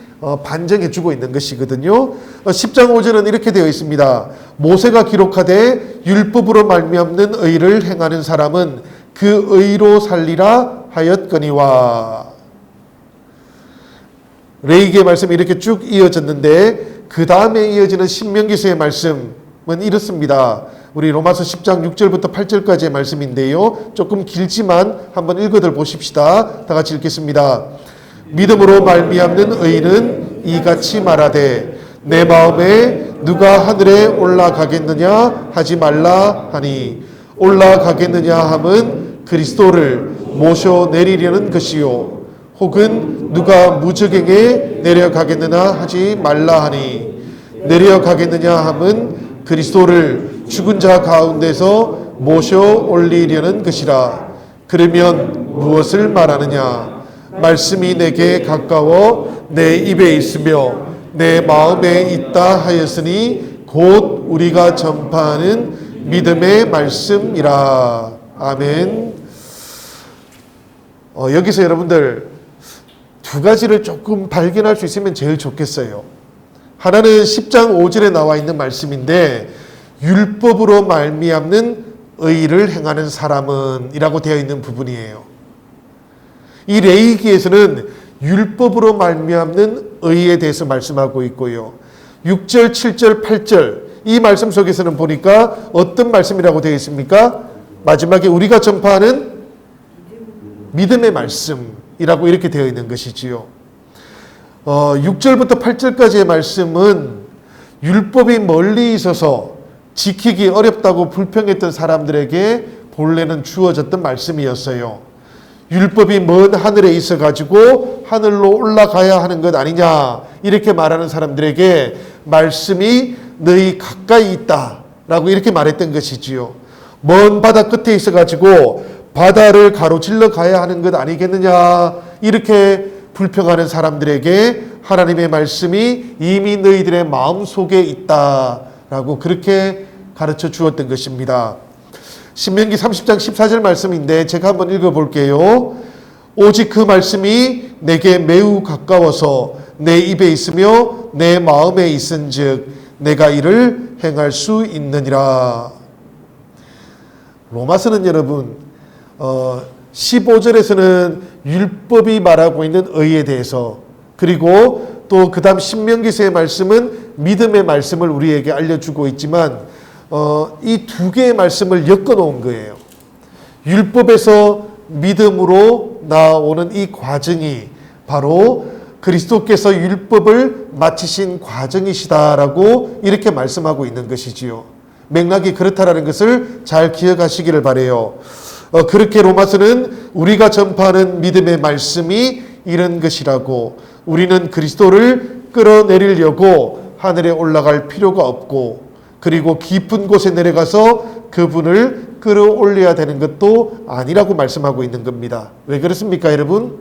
반증해 주고 있는 것이거든요. 10장 5절은 이렇게 되어 있습니다. 모세가 기록하되 율법으로 말미암는 의를 행하는 사람은 그 의로 살리라 하였거니와. 레위기의 말씀이 이렇게 쭉 이어졌는데 그 다음에 이어지는 신명기서의 말씀은 이렇습니다. 우리 로마서 10장 6절부터 8절까지의 말씀인데요. 조금 길지만 한번 읽어들 보십시다. 다 같이 읽겠습니다. 믿음으로 말미암는 의는 이같이 말하되 내 마음에 누가 하늘에 올라가겠느냐 하지 말라 하니 올라가겠느냐 함은 그리스도를 모셔 내리려는 것이요 혹은 누가 무저갱에 내려가겠느냐 하지 말라 하니 내려가겠느냐 함은 그리스도를 죽은 자 가운데서 모셔 올리려는 것이라. 그러면 무엇을 말하느냐? 말씀이 내게 가까워 내 입에 있으며 내 마음에 있다 하였으니 곧 우리가 전파하는 믿음의 말씀이라. 아멘. 여기서 여러분들 두 가지를 조금 발견할 수 있으면 제일 좋겠어요. 하나는 10장 5절에 나와 있는 말씀인데 율법으로 말미암는 의를 행하는 사람은 이라고 되어 있는 부분이에요. 이 레위기에서는 율법으로 말미암는 의에 대해서 말씀하고 있고요. 6절, 7절, 8절 이 말씀 속에서는 보니까 어떤 말씀이라고 되어 있습니까? 마지막에 우리가 전파하는 믿음의 말씀이라고 이렇게 되어 있는 것이지요. 6절부터 8절까지의 말씀은 율법이 멀리 있어서 지키기 어렵다고 불평했던 사람들에게 본래는 주어졌던 말씀이었어요. 율법이 먼 하늘에 있어가지고 하늘로 올라가야 하는 것 아니냐 이렇게 말하는 사람들에게 말씀이 너희 가까이 있다라고 이렇게 말했던 것이지요. 먼 바다 끝에 있어가지고 바다를 가로질러 가야 하는 것 아니겠느냐, 이렇게 불평하는 사람들에게 하나님의 말씀이 이미 너희들의 마음속에 있다라고 그렇게 가르쳐 주었던 것입니다. 신명기 30장 14절 말씀인데 제가 한번 읽어볼게요. 오직 그 말씀이 내게 매우 가까워서 내 입에 있으며 내 마음에 있은즉 내가 이를 행할 수 있느니라. 로마서는 여러분 15절에서는 율법이 말하고 있는 의에 대해서, 그리고 또 그 다음 신명기서의 말씀은 믿음의 말씀을 우리에게 알려주고 있지만 이 두 개의 말씀을 엮어 놓은 거예요. 율법에서 믿음으로 나오는 이 과정이 바로 그리스도께서 율법을 마치신 과정이시다라고 이렇게 말씀하고 있는 것이지요. 맥락이 그렇다라는 것을 잘 기억하시기를 바라요. 그렇게 로마서는 우리가 전파하는 믿음의 말씀이 이런 것이라고, 우리는 그리스도를 끌어내리려고 하늘에 올라갈 필요가 없고, 그리고 깊은 곳에 내려가서 그분을 끌어올려야 되는 것도 아니라고 말씀하고 있는 겁니다. 왜 그렇습니까, 여러분?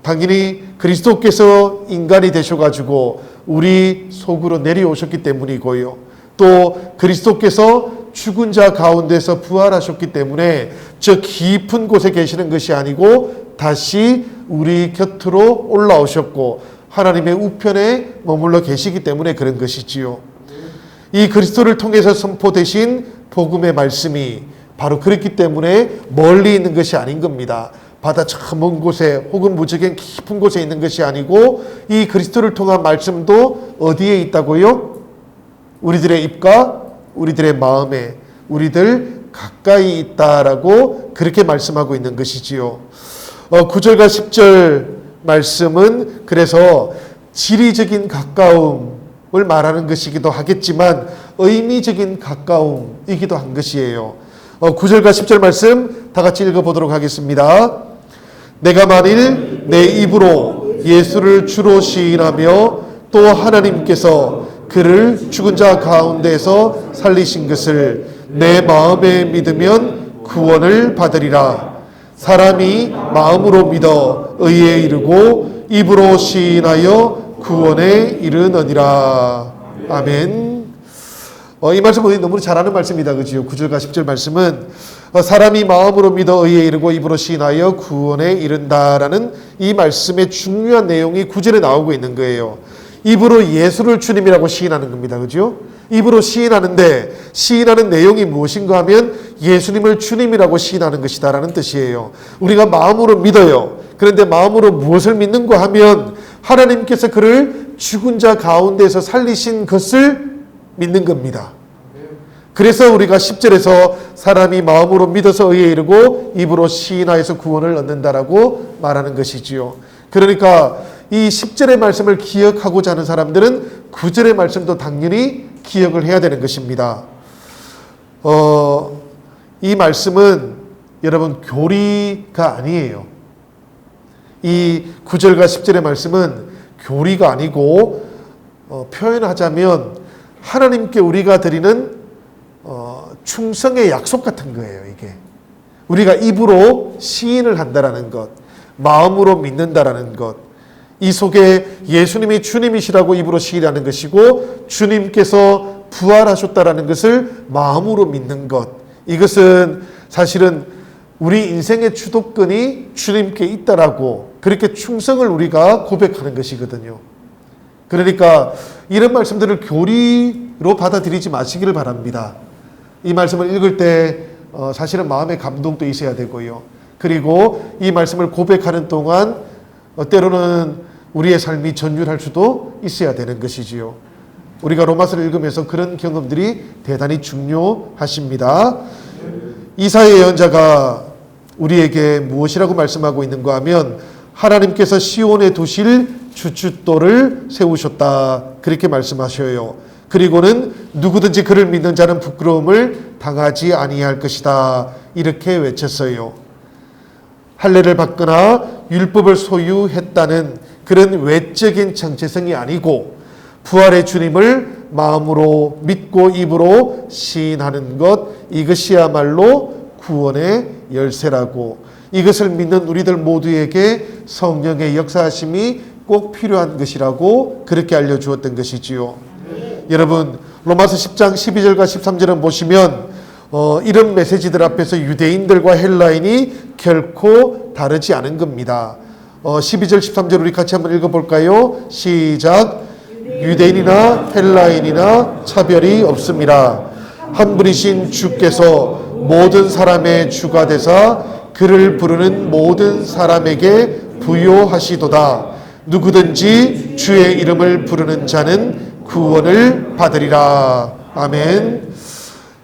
당연히 그리스도께서 인간이 되셔가지고 우리 속으로 내려오셨기 때문이고요. 또 그리스도께서 죽은 자 가운데서 부활하셨기 때문에 저 깊은 곳에 계시는 것이 아니고 다시 우리 곁으로 올라오셨고 하나님의 우편에 머물러 계시기 때문에 그런 것이지요. 이 그리스도를 통해서 선포되신 복음의 말씀이 바로 그렇기 때문에 멀리 있는 것이 아닌 겁니다. 바다 저 먼 곳에 혹은 무지개 깊은 곳에 있는 것이 아니고 이 그리스도를 통한 말씀도 어디에 있다고요? 우리들의 입과 우리들의 마음에, 우리들 가까이 있다라고 그렇게 말씀하고 있는 것이지요. 9절과 10절 말씀은 그래서 지리적인 가까움을 말하는 것이기도 하겠지만 의미적인 가까움이기도 한 것이에요. 9절과 10절 말씀 다 같이 읽어보도록 하겠습니다. 내가 만일 내 입으로 예수를 주로 시인하며 또 하나님께서 그를 죽은 자 가운데서 살리신 것을 내 마음에 믿으면 구원을 받으리라. 사람이 마음으로 믿어 의에 이르고 입으로 시인하여 구원에 이르느니라. 아멘. 이 말씀 우리 너무 잘 아는 말씀이다, 그지요? 9절과 10절 말씀은 사람이 마음으로 믿어 의에 이르고 입으로 시인하여 구원에 이른다라는 이 말씀의 중요한 내용이 9절에 나오고 있는 거예요. 입으로 예수를 주님이라고 시인하는 겁니다, 그죠? 입으로 시인하는데 시인하는 내용이 무엇인가 하면 예수님을 주님이라고 시인하는 것이다라는 뜻이에요. 우리가 마음으로 믿어요. 그런데 마음으로 무엇을 믿는가 하면 하나님께서 그를 죽은 자 가운데서 살리신 것을 믿는 겁니다. 그래서 우리가 10절에서 사람이 마음으로 믿어서 의에 이르고 입으로 시인하여서 구원을 얻는다라고 말하는 것이지요. 그러니까 이 10절의 말씀을 기억하고자 하는 사람들은 9절의 말씀도 당연히 기억을 해야 되는 것입니다. 이 말씀은 여러분 교리가 아니에요. 이 9절과 10절의 말씀은 교리가 아니고 표현하자면 하나님께 우리가 드리는 충성의 약속 같은 거예요. 이게 우리가 입으로 시인을 한다라는 것, 마음으로 믿는다라는 것, 이 속에 예수님이 주님이시라고 입으로 시인하는 것이고 주님께서 부활하셨다라는 것을 마음으로 믿는 것, 이것은 사실은 우리 인생의 주도권이 주님께 있다라고 그렇게 충성을 우리가 고백하는 것이거든요. 그러니까 이런 말씀들을 교리로 받아들이지 마시기를 바랍니다. 이 말씀을 읽을 때 사실은 마음의 감동도 있어야 되고요. 그리고 이 말씀을 고백하는 동안 때로는 우리의 삶이 전율할 수도 있어야 되는 것이지요. 우리가 로마서를 읽으면서 그런 경험들이 대단히 중요하십니다. 이사야 예언자가 우리에게 무엇이라고 말씀하고 있는가 하면 하나님께서 시온에 두실 주춧돌을 세우셨다, 그렇게 말씀하셔요. 그리고는 누구든지 그를 믿는 자는 부끄러움을 당하지 아니할 것이다, 이렇게 외쳤어요. 할례를 받거나 율법을 소유했다는 그런 외적인 정체성이 아니고 부활의 주님을 마음으로 믿고 입으로 시인하는 것, 이것이야말로 구원의 열쇠라고, 이것을 믿는 우리들 모두에게 성령의 역사하심이 꼭 필요한 것이라고 그렇게 알려주었던 것이지요. 여러분, 로마서 10장 12절과 13절을 보시면 이런 메시지들 앞에서 유대인들과 헬라인이 결코 다르지 않은 겁니다. 12절 13절 우리 같이 한번 읽어볼까요? 시작. 유대인이나 헬라인이나 차별이 없습니다. 한 분이신 주께서 모든 사람의 주가 되사 그를 부르는 모든 사람에게 부요하시도다. 누구든지 주의 이름을 부르는 자는 구원을 받으리라. 아멘.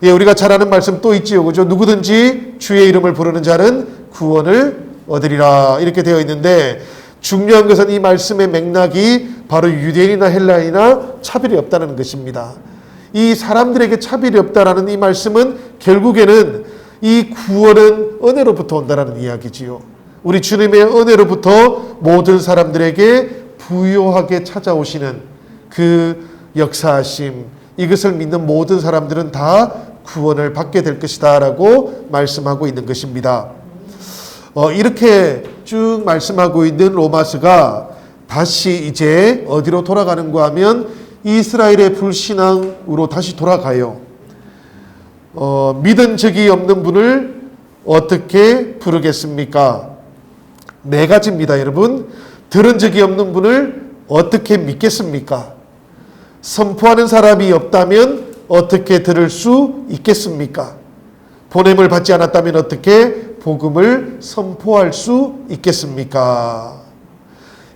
예, 우리가 잘 아는 말씀 또 있지요, 그죠? 누구든지 주의 이름을 부르는 자는 구원을 얻으리라. 이렇게 되어 있는데, 중요한 것은 이 말씀의 맥락이 바로 유대인이나 헬라인이나 차별이 없다는 것입니다. 이 사람들에게 차별이 없다라는 이 말씀은 결국에는 이 구원은 은혜로부터 온다라는 이야기지요. 우리 주님의 은혜로부터 모든 사람들에게 부요하게 찾아오시는 그 역사하심, 이것을 믿는 모든 사람들은 다 구원을 받게 될 것이다 라고 말씀하고 있는 것입니다. 이렇게 쭉 말씀하고 있는 로마서가 다시 이제 어디로 돌아가는가 하면 이스라엘의 불신앙으로 다시 돌아가요. 믿은 적이 없는 분을 어떻게 부르겠습니까? 네 가지입니다, 여러분. 들은 적이 없는 분을 어떻게 믿겠습니까? 선포하는 사람이 없다면 어떻게 들을 수 있겠습니까? 보냄을 받지 않았다면 어떻게 복음을 선포할 수 있겠습니까?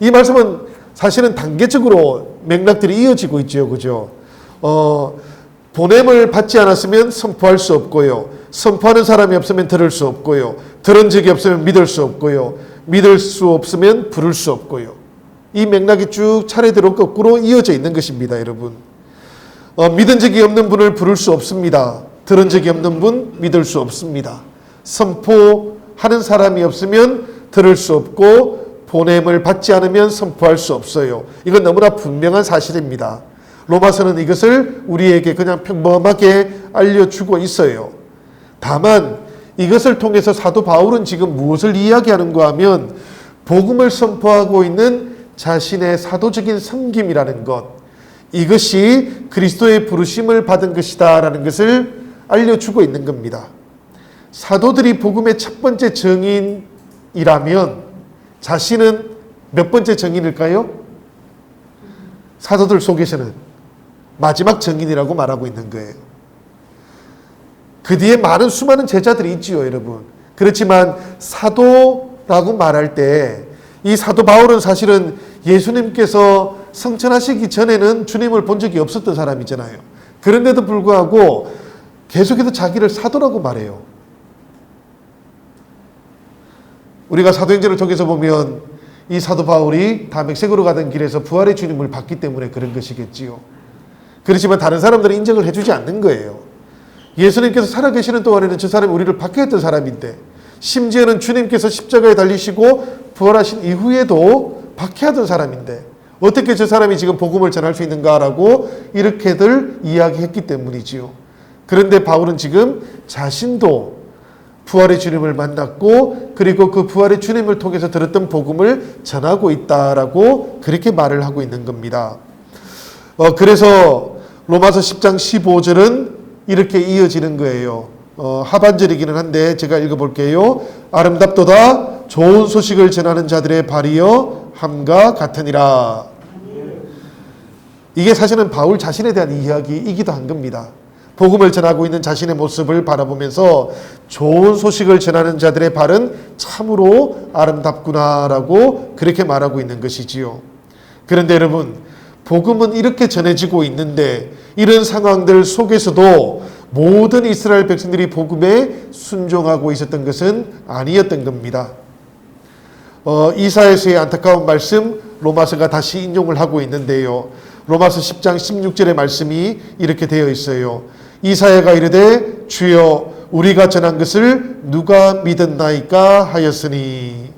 이 말씀은 사실은 단계적으로 맥락들이 이어지고 있죠, 그죠? 보냄을 받지 않았으면 선포할 수 없고요. 선포하는 사람이 없으면 들을 수 없고요. 들은 적이 없으면 믿을 수 없고요. 믿을 수 없으면 부를 수 없고요. 이 맥락이 쭉 차례대로 거꾸로 이어져 있는 것입니다, 여러분. 믿은 적이 없는 분을 부를 수 없습니다. 들은 적이 없는 분 믿을 수 없습니다. 선포하는 사람이 없으면 들을 수 없고 보냄을 받지 않으면 선포할 수 없어요. 이건 너무나 분명한 사실입니다. 로마서는 이것을 우리에게 그냥 평범하게 알려주고 있어요. 다만 이것을 통해서 사도 바울은 지금 무엇을 이야기하는가 하면 복음을 선포하고 있는 자신의 사도적인 섬김이라는 것, 이것이 그리스도의 부르심을 받은 것이다 라는 것을 알려주고 있는 겁니다. 사도들이 복음의 첫 번째 증인이라면 자신은 몇 번째 증인일까요? 사도들 속에서는 마지막 증인이라고 말하고 있는 거예요. 그 뒤에 많은 수많은 제자들이 있지요, 여러분. 그렇지만 사도라고 말할 때 이 사도 바울은 사실은 예수님께서 성천하시기 전에는 주님을 본 적이 없었던 사람이잖아요. 그런데도 불구하고 계속해서 자기를 사도라고 말해요. 우리가 사도행전을 통해서 보면 이 사도 바울이 다메섹으로 가던 길에서 부활의 주님을 봤기 때문에 그런 것이겠지요. 그렇지만 다른 사람들은 인정을 해주지 않는 거예요. 예수님께서 살아계시는 동안에는 저 사람이 우리를 박해했던 사람인데, 심지어는 주님께서 십자가에 달리시고 부활하신 이후에도 박해하던 사람인데 어떻게 저 사람이 지금 복음을 전할 수 있는가라고 이렇게들 이야기했기 때문이지요. 그런데 바울은 지금 자신도 부활의 주님을 만났고 그리고 그 부활의 주님을 통해서 들었던 복음을 전하고 있다라고 그렇게 말을 하고 있는 겁니다. 그래서 로마서 10장 15절은 이렇게 이어지는 거예요. 하반절이기는 한데 제가 읽어볼게요. 아름답도다 좋은 소식을 전하는 자들의 발이여 함과 같으니라. 이게 사실은 바울 자신에 대한 이야기이기도 한 겁니다. 복음을 전하고 있는 자신의 모습을 바라보면서 좋은 소식을 전하는 자들의 발은 참으로 아름답구나라고 그렇게 말하고 있는 것이지요. 그런데 여러분, 복음은 이렇게 전해지고 있는데 이런 상황들 속에서도 모든 이스라엘 백성들이 복음에 순종하고 있었던 것은 아니었던 겁니다. 이사야서의 안타까운 말씀 로마서가 다시 인용을 하고 있는데요. 로마서 10장 16절의 말씀이 이렇게 되어 있어요. 이사야가 이르되 주여 우리가 전한 것을 누가 믿었나이까 하였으니.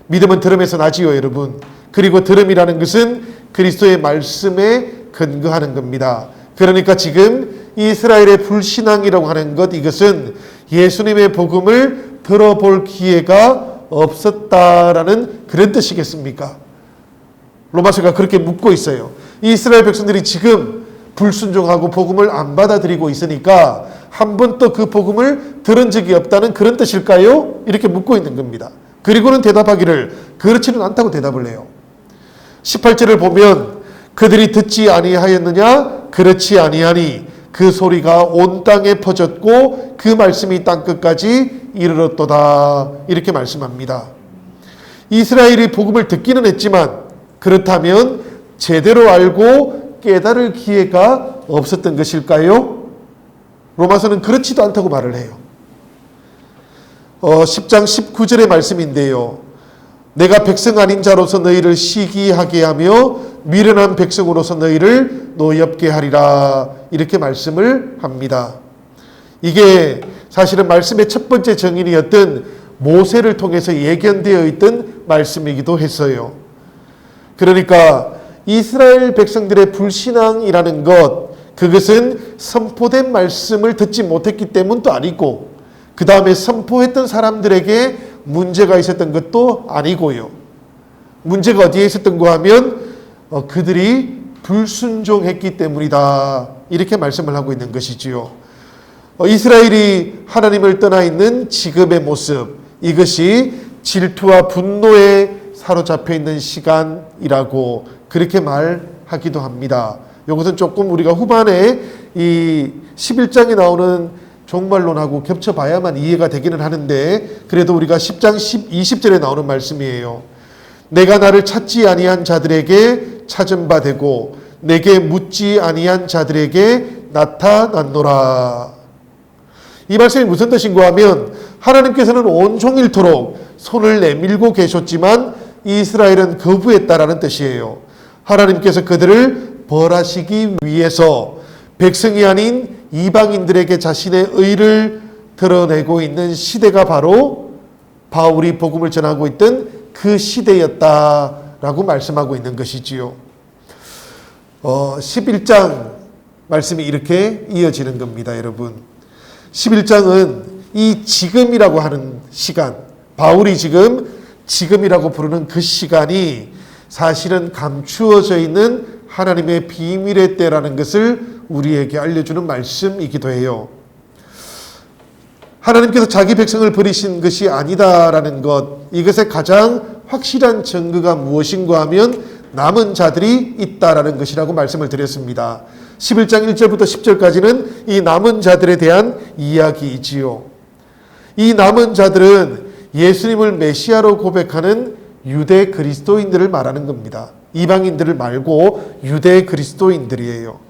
믿음은 들음에서 나지요, 여러분. 그리고 들음이라는 것은 그리스도의 말씀에 근거하는 겁니다. 그러니까 지금 이스라엘의 불신앙이라고 하는 것, 이것은 예수님의 복음을 들어볼 기회가 없었다라는 그런 뜻이겠습니까? 로마서가 그렇게 묻고 있어요. 이스라엘 백성들이 지금 불순종하고 복음을 안 받아들이고 있으니까 한 번도 그 복음을 들은 적이 없다는 그런 뜻일까요? 이렇게 묻고 있는 겁니다. 그리고는 대답하기를 그렇지는 않다고 대답을 해요. 18절을 보면 그들이 듣지 아니하였느냐? 그렇지 아니하니 그 소리가 온 땅에 퍼졌고 그 말씀이 땅끝까지 이르렀도다. 이렇게 말씀합니다. 이스라엘이 복음을 듣기는 했지만 그렇다면 제대로 알고 깨달을 기회가 없었던 것일까요? 로마서는 그렇지도 않다고 말을 해요. 10장 19절의 말씀인데요. 내가 백성 아닌 자로서 너희를 시기하게 하며 미련한 백성으로서 너희를 노엽게 하리라. 이렇게 말씀을 합니다. 이게 사실은 말씀의 첫 번째 정인이었던 모세를 통해서 예견되어 있던 말씀이기도 했어요. 그러니까 이스라엘 백성들의 불신앙이라는 것, 그것은 선포된 말씀을 듣지 못했기 때문도 아니고 그 다음에 선포했던 사람들에게 문제가 있었던 것도 아니고요. 문제가 어디에 있었던가 하면 그들이 불순종했기 때문이다. 이렇게 말씀을 하고 있는 것이지요. 이스라엘이 하나님을 떠나 있는 지금의 모습, 이것이 질투와 분노에 사로잡혀 있는 시간이라고 그렇게 말하기도 합니다. 이것은 조금 우리가 후반에 이 11장에 나오는 종말론하고 겹쳐봐야만 이해가 되기는 하는데 그래도 우리가 10장 20절에 나오는 말씀이에요. 내가 나를 찾지 아니한 자들에게 찾은 바 되고 내게 묻지 아니한 자들에게 나타났노라. 이 말씀이 무슨 뜻인가 하면 하나님께서는 온종일토록 손을 내밀고 계셨지만 이스라엘은 거부했다라는 뜻이에요. 하나님께서 그들을 벌하시기 위해서 백성이 아닌 이방인들에게 자신의 의를 드러내고 있는 시대가 바로 바울이 복음을 전하고 있던 그 시대였다라고 말씀하고 있는 것이지요. 11장 말씀이 이렇게 이어지는 겁니다, 여러분. 11장은 이 지금이라고 하는 시간, 바울이 지금이라고 부르는 그 시간이 사실은 감추어져 있는 하나님의 비밀의 때라는 것을 우리에게 알려주는 말씀이기도 해요. 하나님께서 자기 백성을 버리신 것이 아니다라는 것, 이것의 가장 확실한 증거가 무엇인가 하면 남은 자들이 있다라는 것이라고 말씀을 드렸습니다. 11장 1절부터 10절까지는 이 남은 자들에 대한 이야기이지요. 이 남은 자들은 예수님을 메시아로 고백하는 유대 그리스도인들을 말하는 겁니다. 이방인들을 말고 유대 그리스도인들이에요.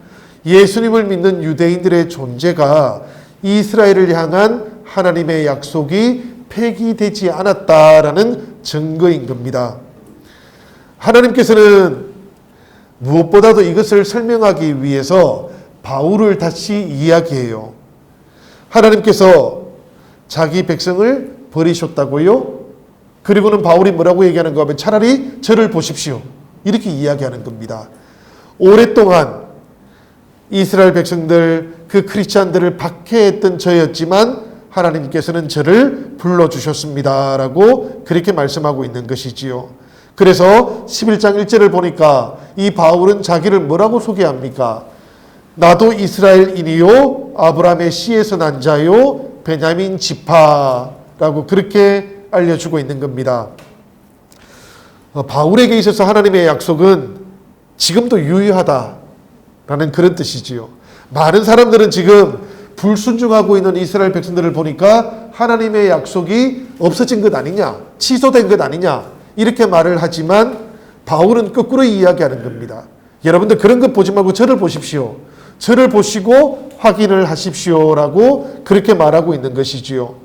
예수님을 믿는 유대인들의 존재가 이스라엘을 향한 하나님의 약속이 폐기되지 않았다라는 증거인 겁니다. 하나님께서는 무엇보다도 이것을 설명하기 위해서 바울을 다시 이야기해요. 하나님께서 자기 백성을 버리셨다고요? 그리고는 바울이 뭐라고 얘기하는가 하면 차라리 저를 보십시오. 이렇게 이야기하는 겁니다. 오랫동안 이스라엘 백성들, 그 크리스찬들을 박해했던 저였지만 하나님께서는 저를 불러주셨습니다. 라고 그렇게 말씀하고 있는 것이지요. 그래서 11장 1절을 보니까 이 바울은 자기를 뭐라고 소개합니까? 나도 이스라엘인이요 아브라함의 씨에서 난 자요 베냐민 지파라고 그렇게 알려주고 있는 겁니다. 바울에게 있어서 하나님의 약속은 지금도 유효하다라는 그런 뜻이지요. 많은 사람들은 지금 불순종하고 있는 이스라엘 백성들을 보니까 하나님의 약속이 없어진 것 아니냐, 취소된 것 아니냐 이렇게 말을 하지만 바울은 거꾸로 이야기하는 겁니다. 여러분들 그런 것 보지 말고 저를 보십시오. 저를 보시고 확인을 하십시오라고 그렇게 말하고 있는 것이지요.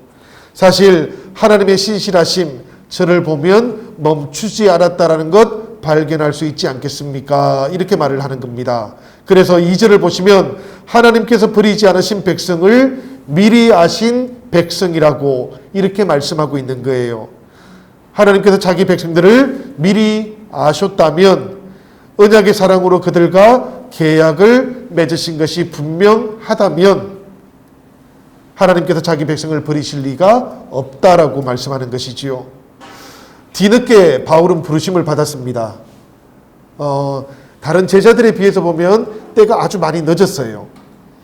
사실 하나님의 신실하심, 저를 보면 멈추지 않았다라는 것 발견할 수 있지 않겠습니까? 이렇게 말을 하는 겁니다. 그래서 2절을 보시면 하나님께서 버리지 않으신 백성을 미리 아신 백성이라고 이렇게 말씀하고 있는 거예요. 하나님께서 자기 백성들을 미리 아셨다면 언약의 사랑으로 그들과 계약을 맺으신 것이 분명하다면 하나님께서 자기 백성을 버리실 리가 없다라고 말씀하는 것이지요. 뒤늦게 바울은 부르심을 받았습니다. 다른 제자들에 비해서 보면 때가 아주 많이 늦었어요.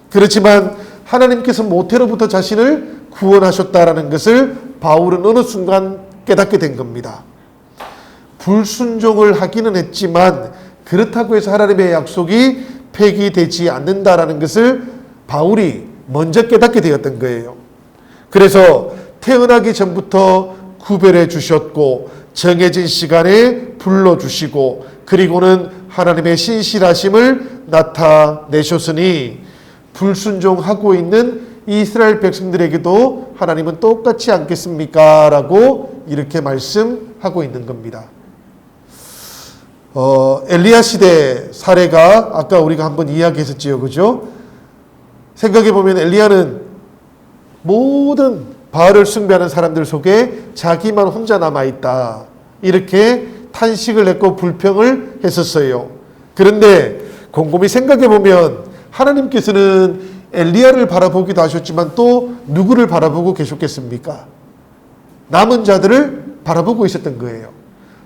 그렇지만 하나님께서 모태로부터 자신을 구원하셨다라는 것을 바울은 어느 순간 깨닫게 된 겁니다. 불순종을 하기는 했지만 그렇다고 해서 하나님의 약속이 폐기되지 않는다라는 것을 바울이 먼저 깨닫게 되었던 거예요. 그래서 태어나기 전부터 구별해 주셨고 정해진 시간에 불러주시고 그리고는 하나님의 신실하심을 나타내셨으니 불순종하고 있는 이스라엘 백성들에게도 하나님은 똑같지 않겠습니까? 라고 이렇게 말씀하고 있는 겁니다. 엘리야 시대 사례가 아까 우리가 한번 이야기했었지요. 그죠? 생각해 보면 엘리야는 모든 바알을 숭배하는 사람들 속에 자기만 혼자 남아있다. 이렇게 탄식을 했고 불평을 했었어요. 그런데 곰곰이 생각해 보면 하나님께서는 엘리야를 바라보기도 하셨지만 또 누구를 바라보고 계셨겠습니까? 남은 자들을 바라보고 있었던 거예요.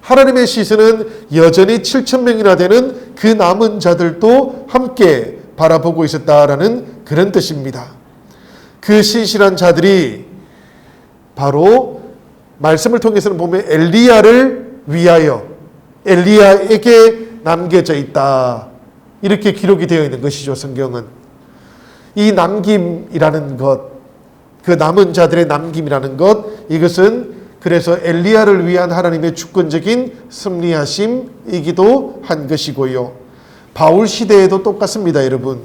하나님의 시선은 여전히 7,000명이나 되는 그 남은 자들도 함께 바라보고 있었다라는 그런 뜻입니다. 그 신실한 자들이 바로 말씀을 통해서는 보면 엘리야를 위하여 엘리야에게 남겨져 있다. 이렇게 기록이 되어 있는 것이죠. 성경은. 이 남김이라는 것, 그 남은 자들의 남김이라는 것, 이것은 그래서 엘리야를 위한 하나님의 주권적인 섭리하심이기도 한 것이고요. 바울 시대에도 똑같습니다, 여러분.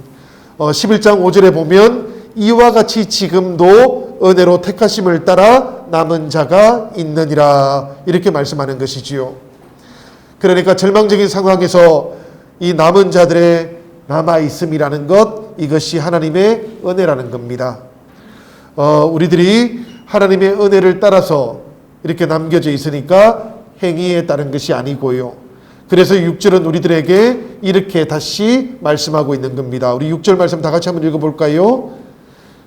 11장 5절에 보면 이와 같이 지금도 은혜로 택하심을 따라 남은 자가 있느니라 이렇게 말씀하는 것이지요. 그러니까 절망적인 상황에서 이 남은 자들의 남아있음이라는 것, 이것이 하나님의 은혜라는 겁니다. 우리들이 하나님의 은혜를 따라서 이렇게 남겨져 있으니까 행위에 따른 것이 아니고요. 그래서 6절은 우리들에게 이렇게 다시 말씀하고 있는 겁니다. 우리 6절 말씀 다 같이 한번 읽어볼까요?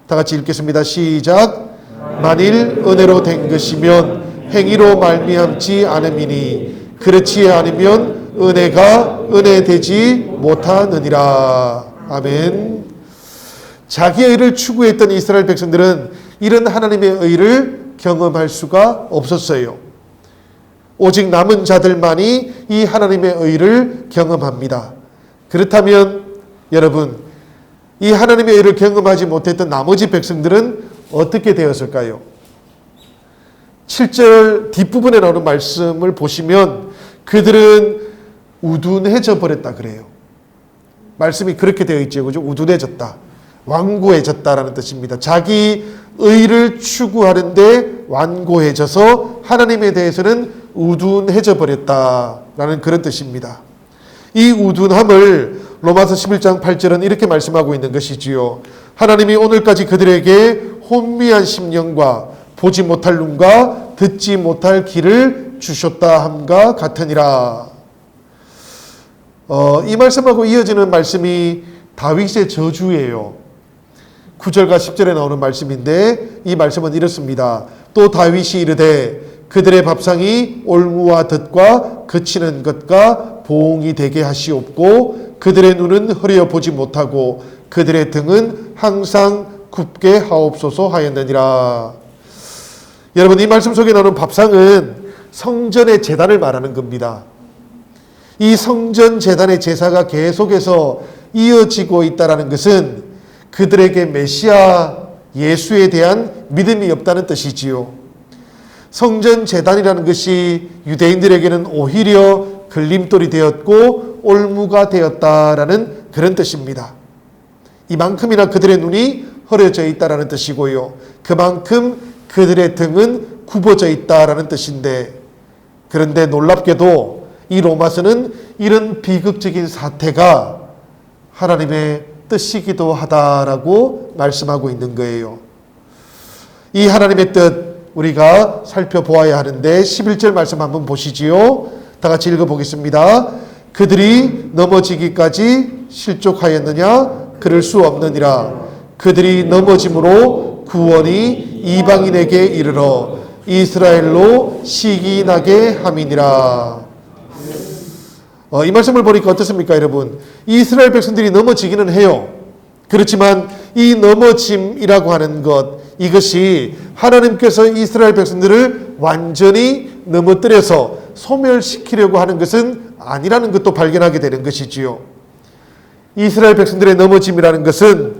다 같이 읽겠습니다. 시작. 만일 은혜로 된 것이면 행위로 말미암지 않음이니 그렇지 않으면 은혜가 은혜되지 못하느니라. 아멘. 자기의 의를 추구했던 이스라엘 백성들은 이런 하나님의 의를 경험할 수가 없었어요. 오직 남은 자들만이 이 하나님의 의를 경험합니다. 그렇다면 여러분, 이 하나님의 의를 경험하지 못했던 나머지 백성들은 어떻게 되었을까요? 7절 뒷부분에 나오는 말씀을 보시면 그들은 우둔해져 버렸다 그래요. 말씀이 그렇게 되어 있죠. 그죠? 우둔해졌다. 완고해졌다라는 뜻입니다. 자기 의를 추구하는데 완고해져서 하나님에 대해서는 우둔해져 버렸다라는 그런 뜻입니다. 이 우둔함을 로마서 11장 8절은 이렇게 말씀하고 있는 것이지요. 하나님이 오늘까지 그들에게 혼미한 심령과 보지 못할 눈과 듣지 못할 귀를 주셨다 함과 같으니라. 이 말씀하고 이어지는 말씀이 다윗의 저주예요. 9절과 10절에 나오는 말씀인데 이 말씀은 이렇습니다. 또 다윗이 이르되 그들의 밥상이 올무와 덫과 그치는 것과 보응이 되게 하시옵고 그들의 눈은 흐려 보지 못하고 그들의 등은 항상 굽게 하옵소서 하였느니라. 여러분, 이 말씀 속에 나오는 밥상은 성전의 제단을 말하는 겁니다. 이 성전 제단의 제사가 계속해서 이어지고 있다는 것은 그들에게 메시아 예수에 대한 믿음이 없다는 뜻이지요. 성전 제단이라는 것이 유대인들에게는 오히려 걸림돌이 되었고 올무가 되었다라는 그런 뜻입니다. 이만큼이나 그들의 눈이 흐려져 있다라는 뜻이고요. 그만큼 그들의 등은 굽어져 있다라는 뜻인데, 그런데 놀랍게도 이 로마서는 이런 비극적인 사태가 하나님의 뜻이기도 하다라고 말씀하고 있는 거예요. 이 하나님의 뜻 우리가 살펴보아야 하는데 11절 말씀 한번 보시지요. 다 같이 읽어보겠습니다. 그들이 넘어지기까지 실족하였느냐? 그럴 수 없느니라. 그들이 넘어짐으로 구원이 이방인에게 이르러 이스라엘로 시기나게 함이니라. 이 말씀을 보니까 어떻습니까, 여러분? 이스라엘 백성들이 넘어지기는 해요. 그렇지만 이 넘어짐이라고 하는 것, 이것이 하나님께서 이스라엘 백성들을 완전히 넘어뜨려서 소멸시키려고 하는 것은 아니라는 것도 발견하게 되는 것이지요. 이스라엘 백성들의 넘어짐이라는 것은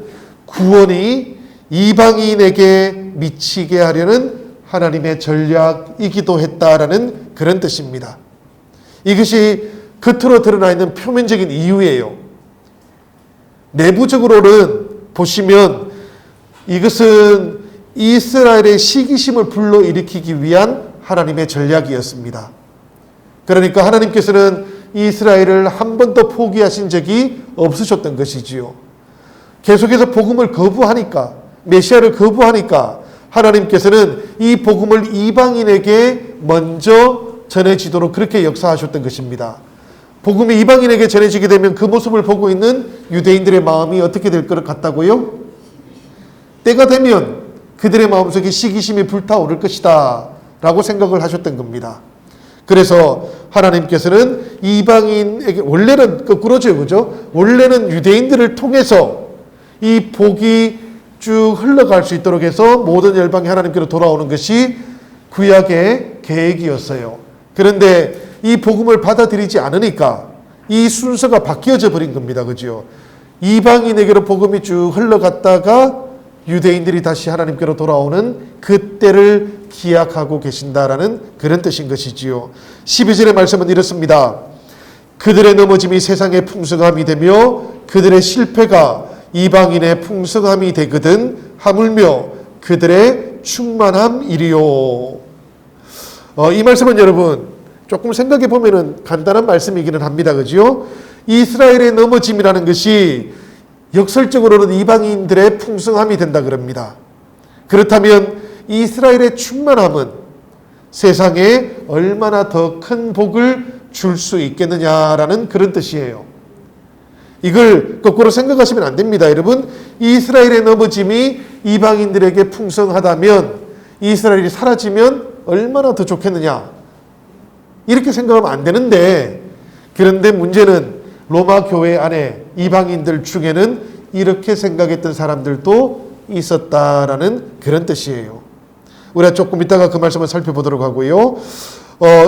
구원이 이방인에게 미치게 하려는 하나님의 전략이기도 했다라는 그런 뜻입니다. 이것이 겉으로 드러나 있는 표면적인 이유예요. 내부적으로는 보시면 이것은 이스라엘의 시기심을 불러일으키기 위한 하나님의 전략이었습니다. 그러니까 하나님께서는 이스라엘을 한 번도 포기하신 적이 없으셨던 것이지요. 계속해서 복음을 거부하니까, 메시아를 거부하니까 하나님께서는 이 복음을 이방인에게 먼저 전해지도록 그렇게 역사하셨던 것입니다. 복음이 이방인에게 전해지게 되면 그 모습을 보고 있는 유대인들의 마음이 어떻게 될 것 같다고요? 때가 되면 그들의 마음속에 시기심이 불타오를 것이다 라고 생각을 하셨던 겁니다. 그래서 하나님께서는 이방인에게, 원래는 거꾸로죠, 그죠? 원래는 유대인들을 통해서 이 복이 쭉 흘러갈 수 있도록 해서 모든 열방이 하나님께로 돌아오는 것이 구약의 계획이었어요. 그런데 이 복음을 받아들이지 않으니까 이 순서가 바뀌어져 버린 겁니다. 그죠? 이방인에게로 복음이 쭉 흘러갔다가 유대인들이 다시 하나님께로 돌아오는 그때를 기약하고 계신다라는 그런 뜻인 것이지요. 12절의 말씀은 이렇습니다. 그들의 넘어짐이 세상의 풍성함이 되며 그들의 실패가 이방인의 풍성함이 되거든 하물며 그들의 충만함이리요. 이 말씀은 여러분 조금 생각해 보면은 간단한 말씀이기는 합니다. 그죠? 이스라엘의 넘어짐이라는 것이 역설적으로는 이방인들의 풍성함이 된다 그럽니다. 그렇다면 이스라엘의 충만함은 세상에 얼마나 더 큰 복을 줄 수 있겠느냐라는 그런 뜻이에요. 이걸 거꾸로 생각하시면 안 됩니다. 여러분, 이스라엘의 넘어짐이 이방인들에게 풍성하다면 이스라엘이 사라지면 얼마나 더 좋겠느냐, 이렇게 생각하면 안 되는데, 그런데 문제는 로마 교회 안에 이방인들 중에는 이렇게 생각했던 사람들도 있었다라는 그런 뜻이에요. 우리가 조금 이따가 그 말씀을 살펴보도록 하고요.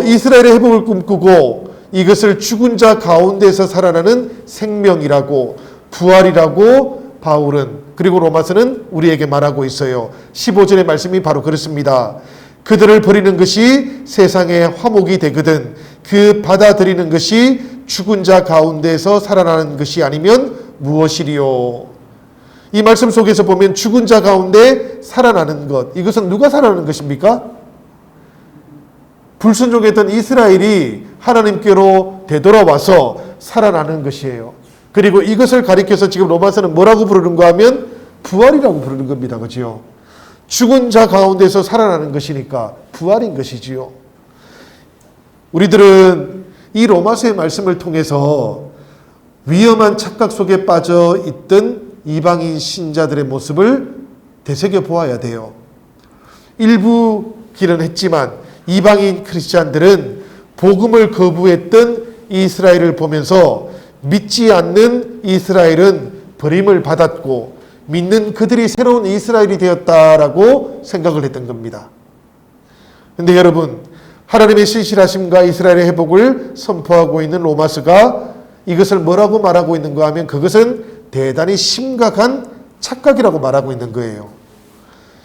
이스라엘의 회복을 꿈꾸고 이것을 죽은 자 가운데서 살아나는 생명이라고, 부활이라고 바울은, 그리고 로마서는 우리에게 말하고 있어요. 15절의 말씀이 바로 그렇습니다. 그들을 버리는 것이 세상의 화목이 되거든 그 받아들이는 것이 죽은 자 가운데서 살아나는 것이 아니면 무엇이리요. 이 말씀 속에서 보면 죽은 자 가운데 살아나는 것, 이것은 누가 살아나는 것입니까? 불순종했던 이스라엘이 하나님께로 되돌아와서 살아나는 것이에요. 그리고 이것을 가리켜서 지금 로마서는 뭐라고 부르는가 하면 부활이라고 부르는 겁니다. 그죠? 죽은 자 가운데서 살아나는 것이니까 부활인 것이지요. 우리들은 이 로마서의 말씀을 통해서 위험한 착각 속에 빠져 있던 이방인 신자들의 모습을 되새겨 보아야 돼요. 일부기는 했지만 이방인 크리스찬들은 복음을 거부했던 이스라엘을 보면서 믿지 않는 이스라엘은 버림을 받았고 믿는 그들이 새로운 이스라엘이 되었다라고 생각을 했던 겁니다. 그런데 여러분, 하나님의 신실하심과 이스라엘의 회복을 선포하고 있는 로마서가 이것을 뭐라고 말하고 있는가 하면 그것은 대단히 심각한 착각이라고 말하고 있는 거예요.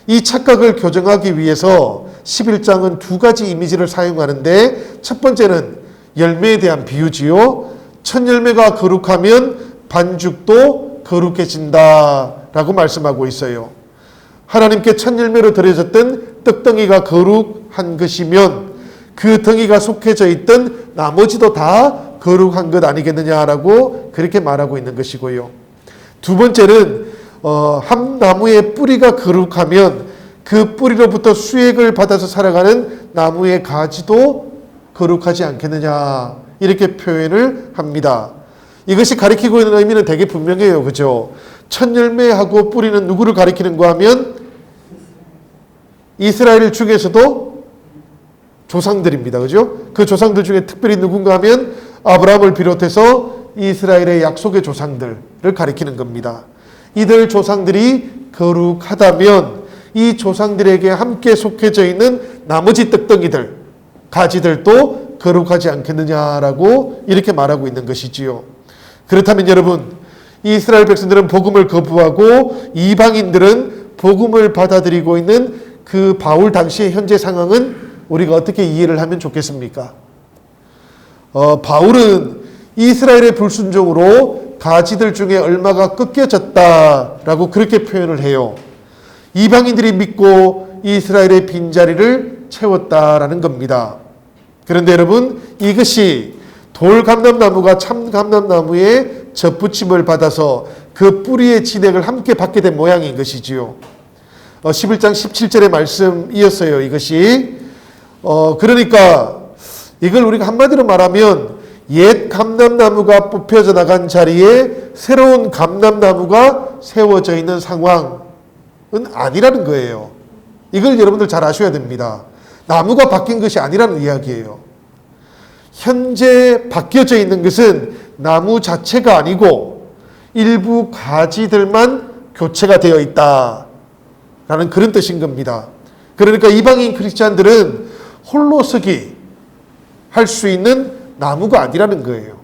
이 착각을 교정하기 위해서 11장은 두 가지 이미지를 사용하는데, 첫 번째는 열매에 대한 비유지요. 첫 열매가 거룩하면 반죽도 거룩해진다라고 말씀하고 있어요. 하나님께 첫 열매로 드려졌던 떡덩이가 거룩한 것이면 그 덩이가 속해져 있던 나머지도 다 거룩한 것 아니겠느냐라고 그렇게 말하고 있는 것이고요. 두 번째는 한 나무의 뿌리가 거룩하면 그 뿌리로부터 수액을 받아서 살아가는 나무의 가지도 거룩하지 않겠느냐, 이렇게 표현을 합니다. 이것이 가리키고 있는 의미는 되게 분명해요. 그죠? 첫 열매하고 뿌리는 누구를 가리키는가 하면 이스라엘 중에서도 조상들입니다. 그죠? 그 조상들 중에 특별히 누군가 하면 아브라함을 비롯해서 이스라엘의 약속의 조상들을 가리키는 겁니다. 이들 조상들이 거룩하다면 이 조상들에게 함께 속해져 있는 나머지 떡덩이들, 가지들도 거룩하지 않겠느냐라고 이렇게 말하고 있는 것이지요. 그렇다면 여러분, 이스라엘 백성들은 복음을 거부하고 이방인들은 복음을 받아들이고 있는 그 바울 당시의 현재 상황은 우리가 어떻게 이해를 하면 좋겠습니까? 바울은 이스라엘의 불순종으로 가지들 중에 얼마가 꺾여졌다라고 그렇게 표현을 해요. 이방인들이 믿고 이스라엘의 빈자리를 채웠다라는 겁니다. 그런데 여러분, 이것이 돌감람나무가 참감람나무의 젖붙임을 받아서 그 뿌리의 진액을 함께 받게 된 모양인 것이지요. 11장 17절의 말씀이었어요. 이것이 그러니까 이걸 우리가 한마디로 말하면 옛 감람나무가 뽑혀져 나간 자리에 새로운 감람나무가 세워져 있는 상황은 아니라는 거예요. 이걸 여러분들 잘 아셔야 됩니다. 나무가 바뀐 것이 아니라는 이야기예요. 현재 바뀌어져 있는 것은 나무 자체가 아니고 일부 가지들만 교체가 되어 있다라는 그런 뜻인 겁니다. 그러니까 이방인 크리스찬들은 홀로서기 할 수 있는 나무가 아니라는 거예요.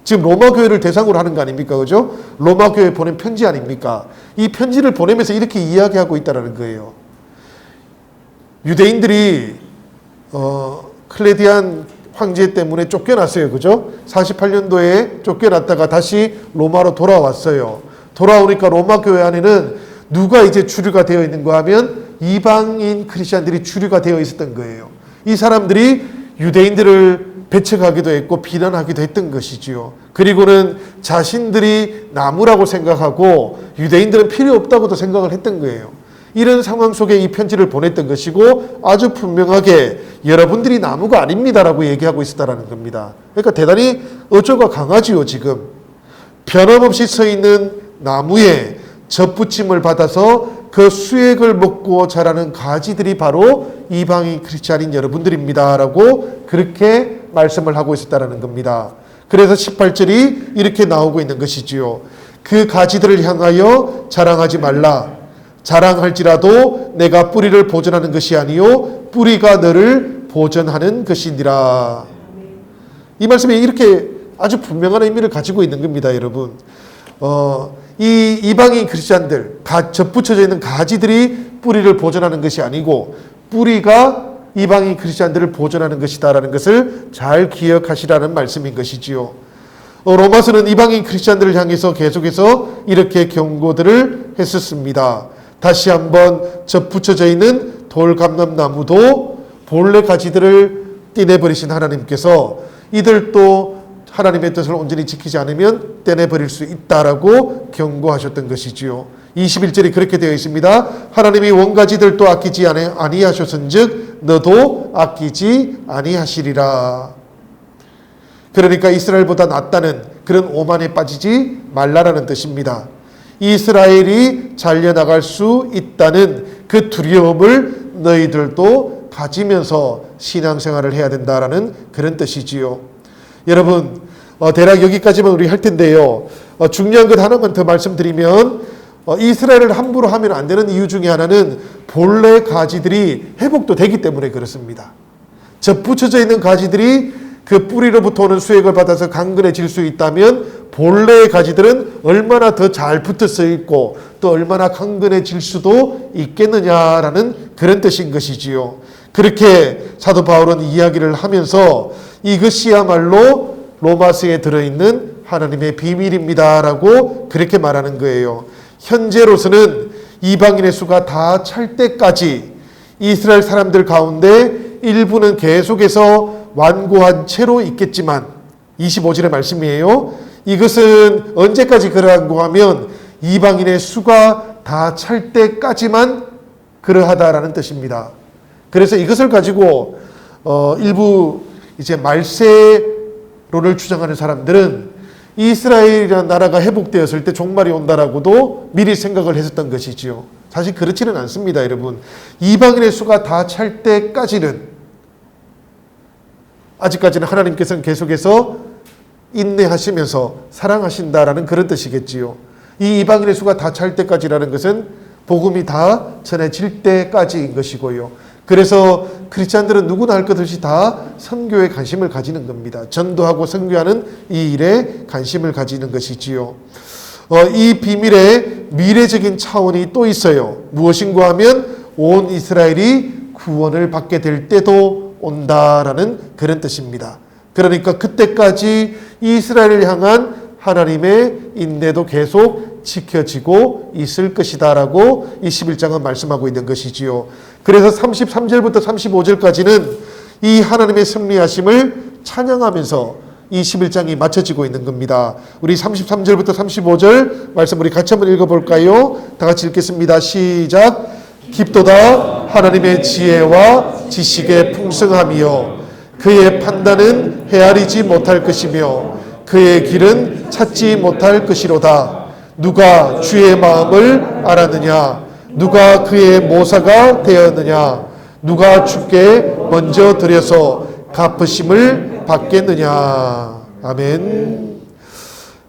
지금 로마 교회를 대상으로 하는 거 아닙니까? 그죠? 로마 교회에 보낸 편지 아닙니까? 이 편지를 보내면서 이렇게 이야기하고 있다는 거예요. 유대인들이 클레디안 황제 때문에 쫓겨났어요. 그죠? 48년도에 쫓겨났다가 다시 로마로 돌아왔어요. 돌아오니까 로마 교회 안에는 누가 이제 주류가 되어 있는가 하면 이방인 크리스찬들이 주류가 되어 있었던 거예요. 이 사람들이 유대인들을 배척하기도 했고 비난하기도 했던 것이지요. 그리고는 자신들이 나무라고 생각하고 유대인들은 필요 없다고도 생각을 했던 거예요. 이런 상황 속에 이 편지를 보냈던 것이고 아주 분명하게 여러분들이 나무가 아닙니다라고 얘기하고 있었다는 겁니다. 그러니까 대단히 어조가 강하지요. 지금 변함없이 서 있는 나무에 젖붙임을 받아서 그 수액을 먹고 자라는 가지들이 바로 이방인 크리스찬인 여러분들입니다라고 그렇게 말씀을 하고 있었다는 겁니다. 그래서 18절이 이렇게 나오고 있는 것이지요. 그 가지들을 향하여 자랑하지 말라. 자랑할지라도 내가 뿌리를 보존하는 것이 아니요 뿌리가 너를 보존하는 것이니라. 이 말씀이 이렇게 아주 분명한 의미를 가지고 있는 겁니다. 여러분, 이 이방인 크리스찬들, 젖붙여져 있는 가지들이 뿌리를 보존하는 것이 아니고 뿌리가 이방인 크리스찬들을 보존하는 것이다라는 것을 잘 기억하시라는 말씀인 것이지요. 로마서는 이방인 크리스찬들을 향해서 계속해서 이렇게 경고들을 했었습니다. 다시 한번 젖붙여져 있는 돌감람나무도 본래 가지들을 떼내버리신 하나님께서 이들도 하나님의 뜻을 온전히 지키지 않으면 떼내버릴 수 있다라고 경고하셨던 것이지요. 21절이 그렇게 되어 있습니다. 하나님이 원가지들도 아끼지 아니하셨은즉 너도 아끼지 아니하시리라. 그러니까 이스라엘보다 낫다는 그런 오만에 빠지지 말라라는 뜻입니다. 이스라엘이 잘려나갈 수 있다는 그 두려움을 너희들도 가지면서 신앙생활을 해야 된다라는 그런 뜻이지요. 여러분, 대략 여기까지만 우리 할 텐데요. 중요한 것 하나만 더 말씀드리면 이스라엘을 함부로 하면 안 되는 이유 중에 하나는 본래 가지들이 회복도 되기 때문에 그렇습니다. 젖붙여져 있는 가지들이 그 뿌리로부터 오는 수액을 받아서 강건해질 수 있다면 본래의 가지들은 얼마나 더 잘 붙어서 있고 또 얼마나 강건해질 수도 있겠느냐라는 그런 뜻인 것이지요. 그렇게 사도 바울은 이야기를 하면서 이것이야말로 로마서에 들어있는 하나님의 비밀입니다라고 그렇게 말하는 거예요. 현재로서는 이방인의 수가 다 찰 때까지 이스라엘 사람들 가운데 일부는 계속해서 완고한 채로 있겠지만 25절의 말씀이에요. 이것은 언제까지 그러한고 하면 이방인의 수가 다 찰 때까지만 그러하다라는 뜻입니다. 그래서 이것을 가지고 일부 이제 말세론을 주장하는 사람들은 이스라엘이라는 나라가 회복되었을 때 종말이 온다라고도 미리 생각을 했었던 것이지요. 사실 그렇지는 않습니다, 여러분. 이방인의 수가 다 찰 때까지는 아직까지는 하나님께서는 계속해서 인내하시면서 사랑하신다라는 그런 뜻이겠지요. 이 이방인의 수가 다 찰 때까지라는 것은 복음이 다 전해질 때까지인 것이고요. 그래서 크리스찬들은 누구나 할 것 없이 다 선교에 관심을 가지는 겁니다. 전도하고 선교하는 이 일에 관심을 가지는 것이지요. 이 비밀의 미래적인 차원이 또 있어요. 무엇인가 하면 온 이스라엘이 구원을 받게 될 때도 온다라는 그런 뜻입니다. 그러니까 그때까지 이스라엘을 향한 하나님의 인내도 계속 지켜지고 있을 것이다라고 이 11장은 말씀하고 있는 것이지요. 그래서 33절부터 35절까지는 이 하나님의 승리하심을 찬양하면서 이 11장이 마쳐지고 있는 겁니다. 우리 33절부터 35절 말씀 우리 같이 한번 읽어볼까요? 다 같이 읽겠습니다. 시작. 깊도다 하나님의 지혜와 지식의 풍성함이요 그의 판단은 헤아리지 못할 것이며 그의 길은 찾지 못할 것이로다. 누가 주의 마음을 알았느냐? 누가 그의 모사가 되었느냐? 누가 주께 먼저 드려서 갚으심을 받겠느냐? 아멘.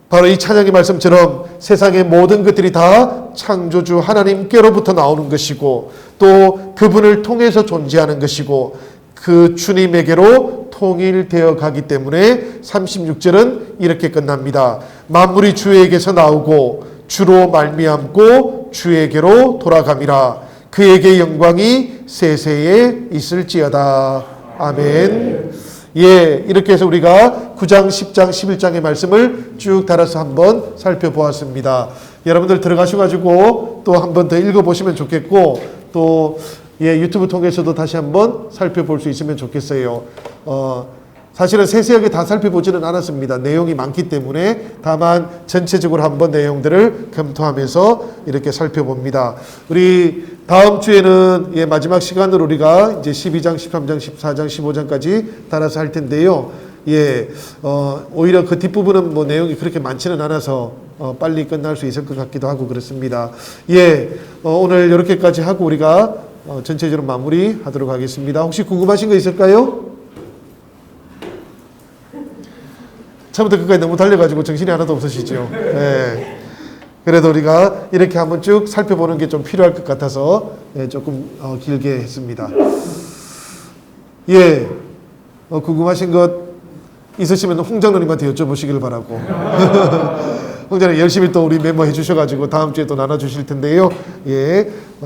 바로 이 찬양의 말씀처럼 세상의 모든 것들이 다 창조주 하나님께로부터 나오는 것이고 또 그분을 통해서 존재하는 것이고 그 주님에게로 통일되어 가기 때문에 36절은 이렇게 끝납니다. 만물이 주에게서 나오고 주로 말미암고 주에게로 돌아감이라. 그에게 영광이 세세에 있을지어다. 아멘. 예, 이렇게 해서 우리가 9장, 10장, 11장의 말씀을 쭉 달아서 한번 살펴보았습니다. 여러분들 들어가셔가지고 또 한 번 더 읽어보시면 좋겠고 또 유튜브 통해서도 다시 한번 살펴볼 수 있으면 좋겠어요. 사실은 세세하게 다 살펴보지는 않았습니다. 내용이 많기 때문에 다만 전체적으로 한번 내용들을 검토하면서 이렇게 살펴봅니다. 우리 다음 주에는 마지막 시간으로 우리가 이제 12장, 13장, 14장, 15장까지 달아서 할 텐데요. 오히려 그 뒷부분은 뭐 내용이 그렇게 많지는 않아서 빨리 끝날 수 있을 것 같기도 하고 그렇습니다. 오늘 이렇게까지 하고 우리가 전체적으로 마무리하도록 하겠습니다. 혹시 궁금하신 거 있을까요? 처음부터 끝까지 너무 달려가지고 정신이 하나도 없으시죠? 네. 그래도 우리가 이렇게 한번 쭉 살펴보는 게 좀 필요할 것 같아서 조금 길게 했습니다. 궁금하신 것 있으시면 홍장로님한테 여쭤보시길 바라고. 홍장로님 열심히 또 우리 메모해 주셔가지고 다음 주에 또 나눠주실 텐데요.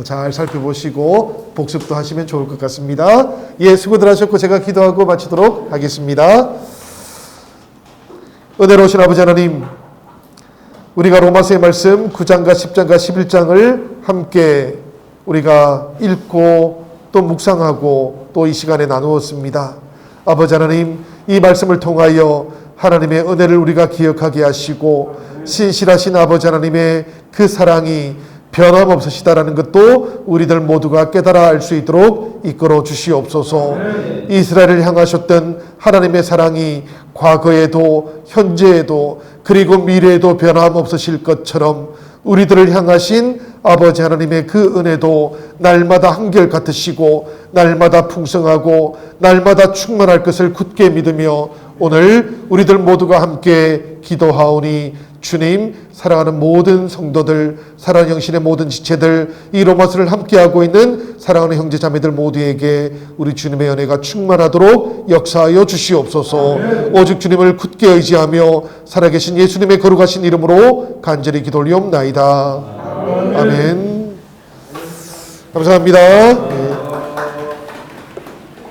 잘 살펴보시고 복습도 하시면 좋을 것 같습니다. 수고들 하셨고 제가 기도하고 마치도록 하겠습니다. 은혜로우신 아버지 하나님, 우리가 로마서의 말씀 9장과 10장과 11장을 함께 우리가 읽고 또 묵상하고 또 이 시간에 나누었습니다. 아버지 하나님, 이 말씀을 통하여 하나님의 은혜를 우리가 기억하게 하시고 신실하신 아버지 하나님의 그 사랑이 변함없으시다라는 것도 우리들 모두가 깨달아 알 수 있도록 이끌어 주시옵소서. 이스라엘을 향하셨던 하나님의 사랑이 과거에도 현재에도 그리고 미래에도 변함없으실 것처럼 우리들을 향하신 아버지 하나님의 그 은혜도 날마다 한결같으시고 날마다 풍성하고 날마다 충만할 것을 굳게 믿으며 오늘 우리들 모두가 함께 기도하오니 주님, 사랑하는 모든 성도들, 사랑하는 영신의 모든 지체들, 이 로마서를 함께하고 있는 사랑하는 형제 자매들 모두에게 우리 주님의 은혜가 충만하도록 역사하여 주시옵소서. 오직 주님을 굳게 의지하며 살아계신 예수님의 거룩하신 이름으로 간절히 기도 올리옵나이다. 아멘. 감사합니다.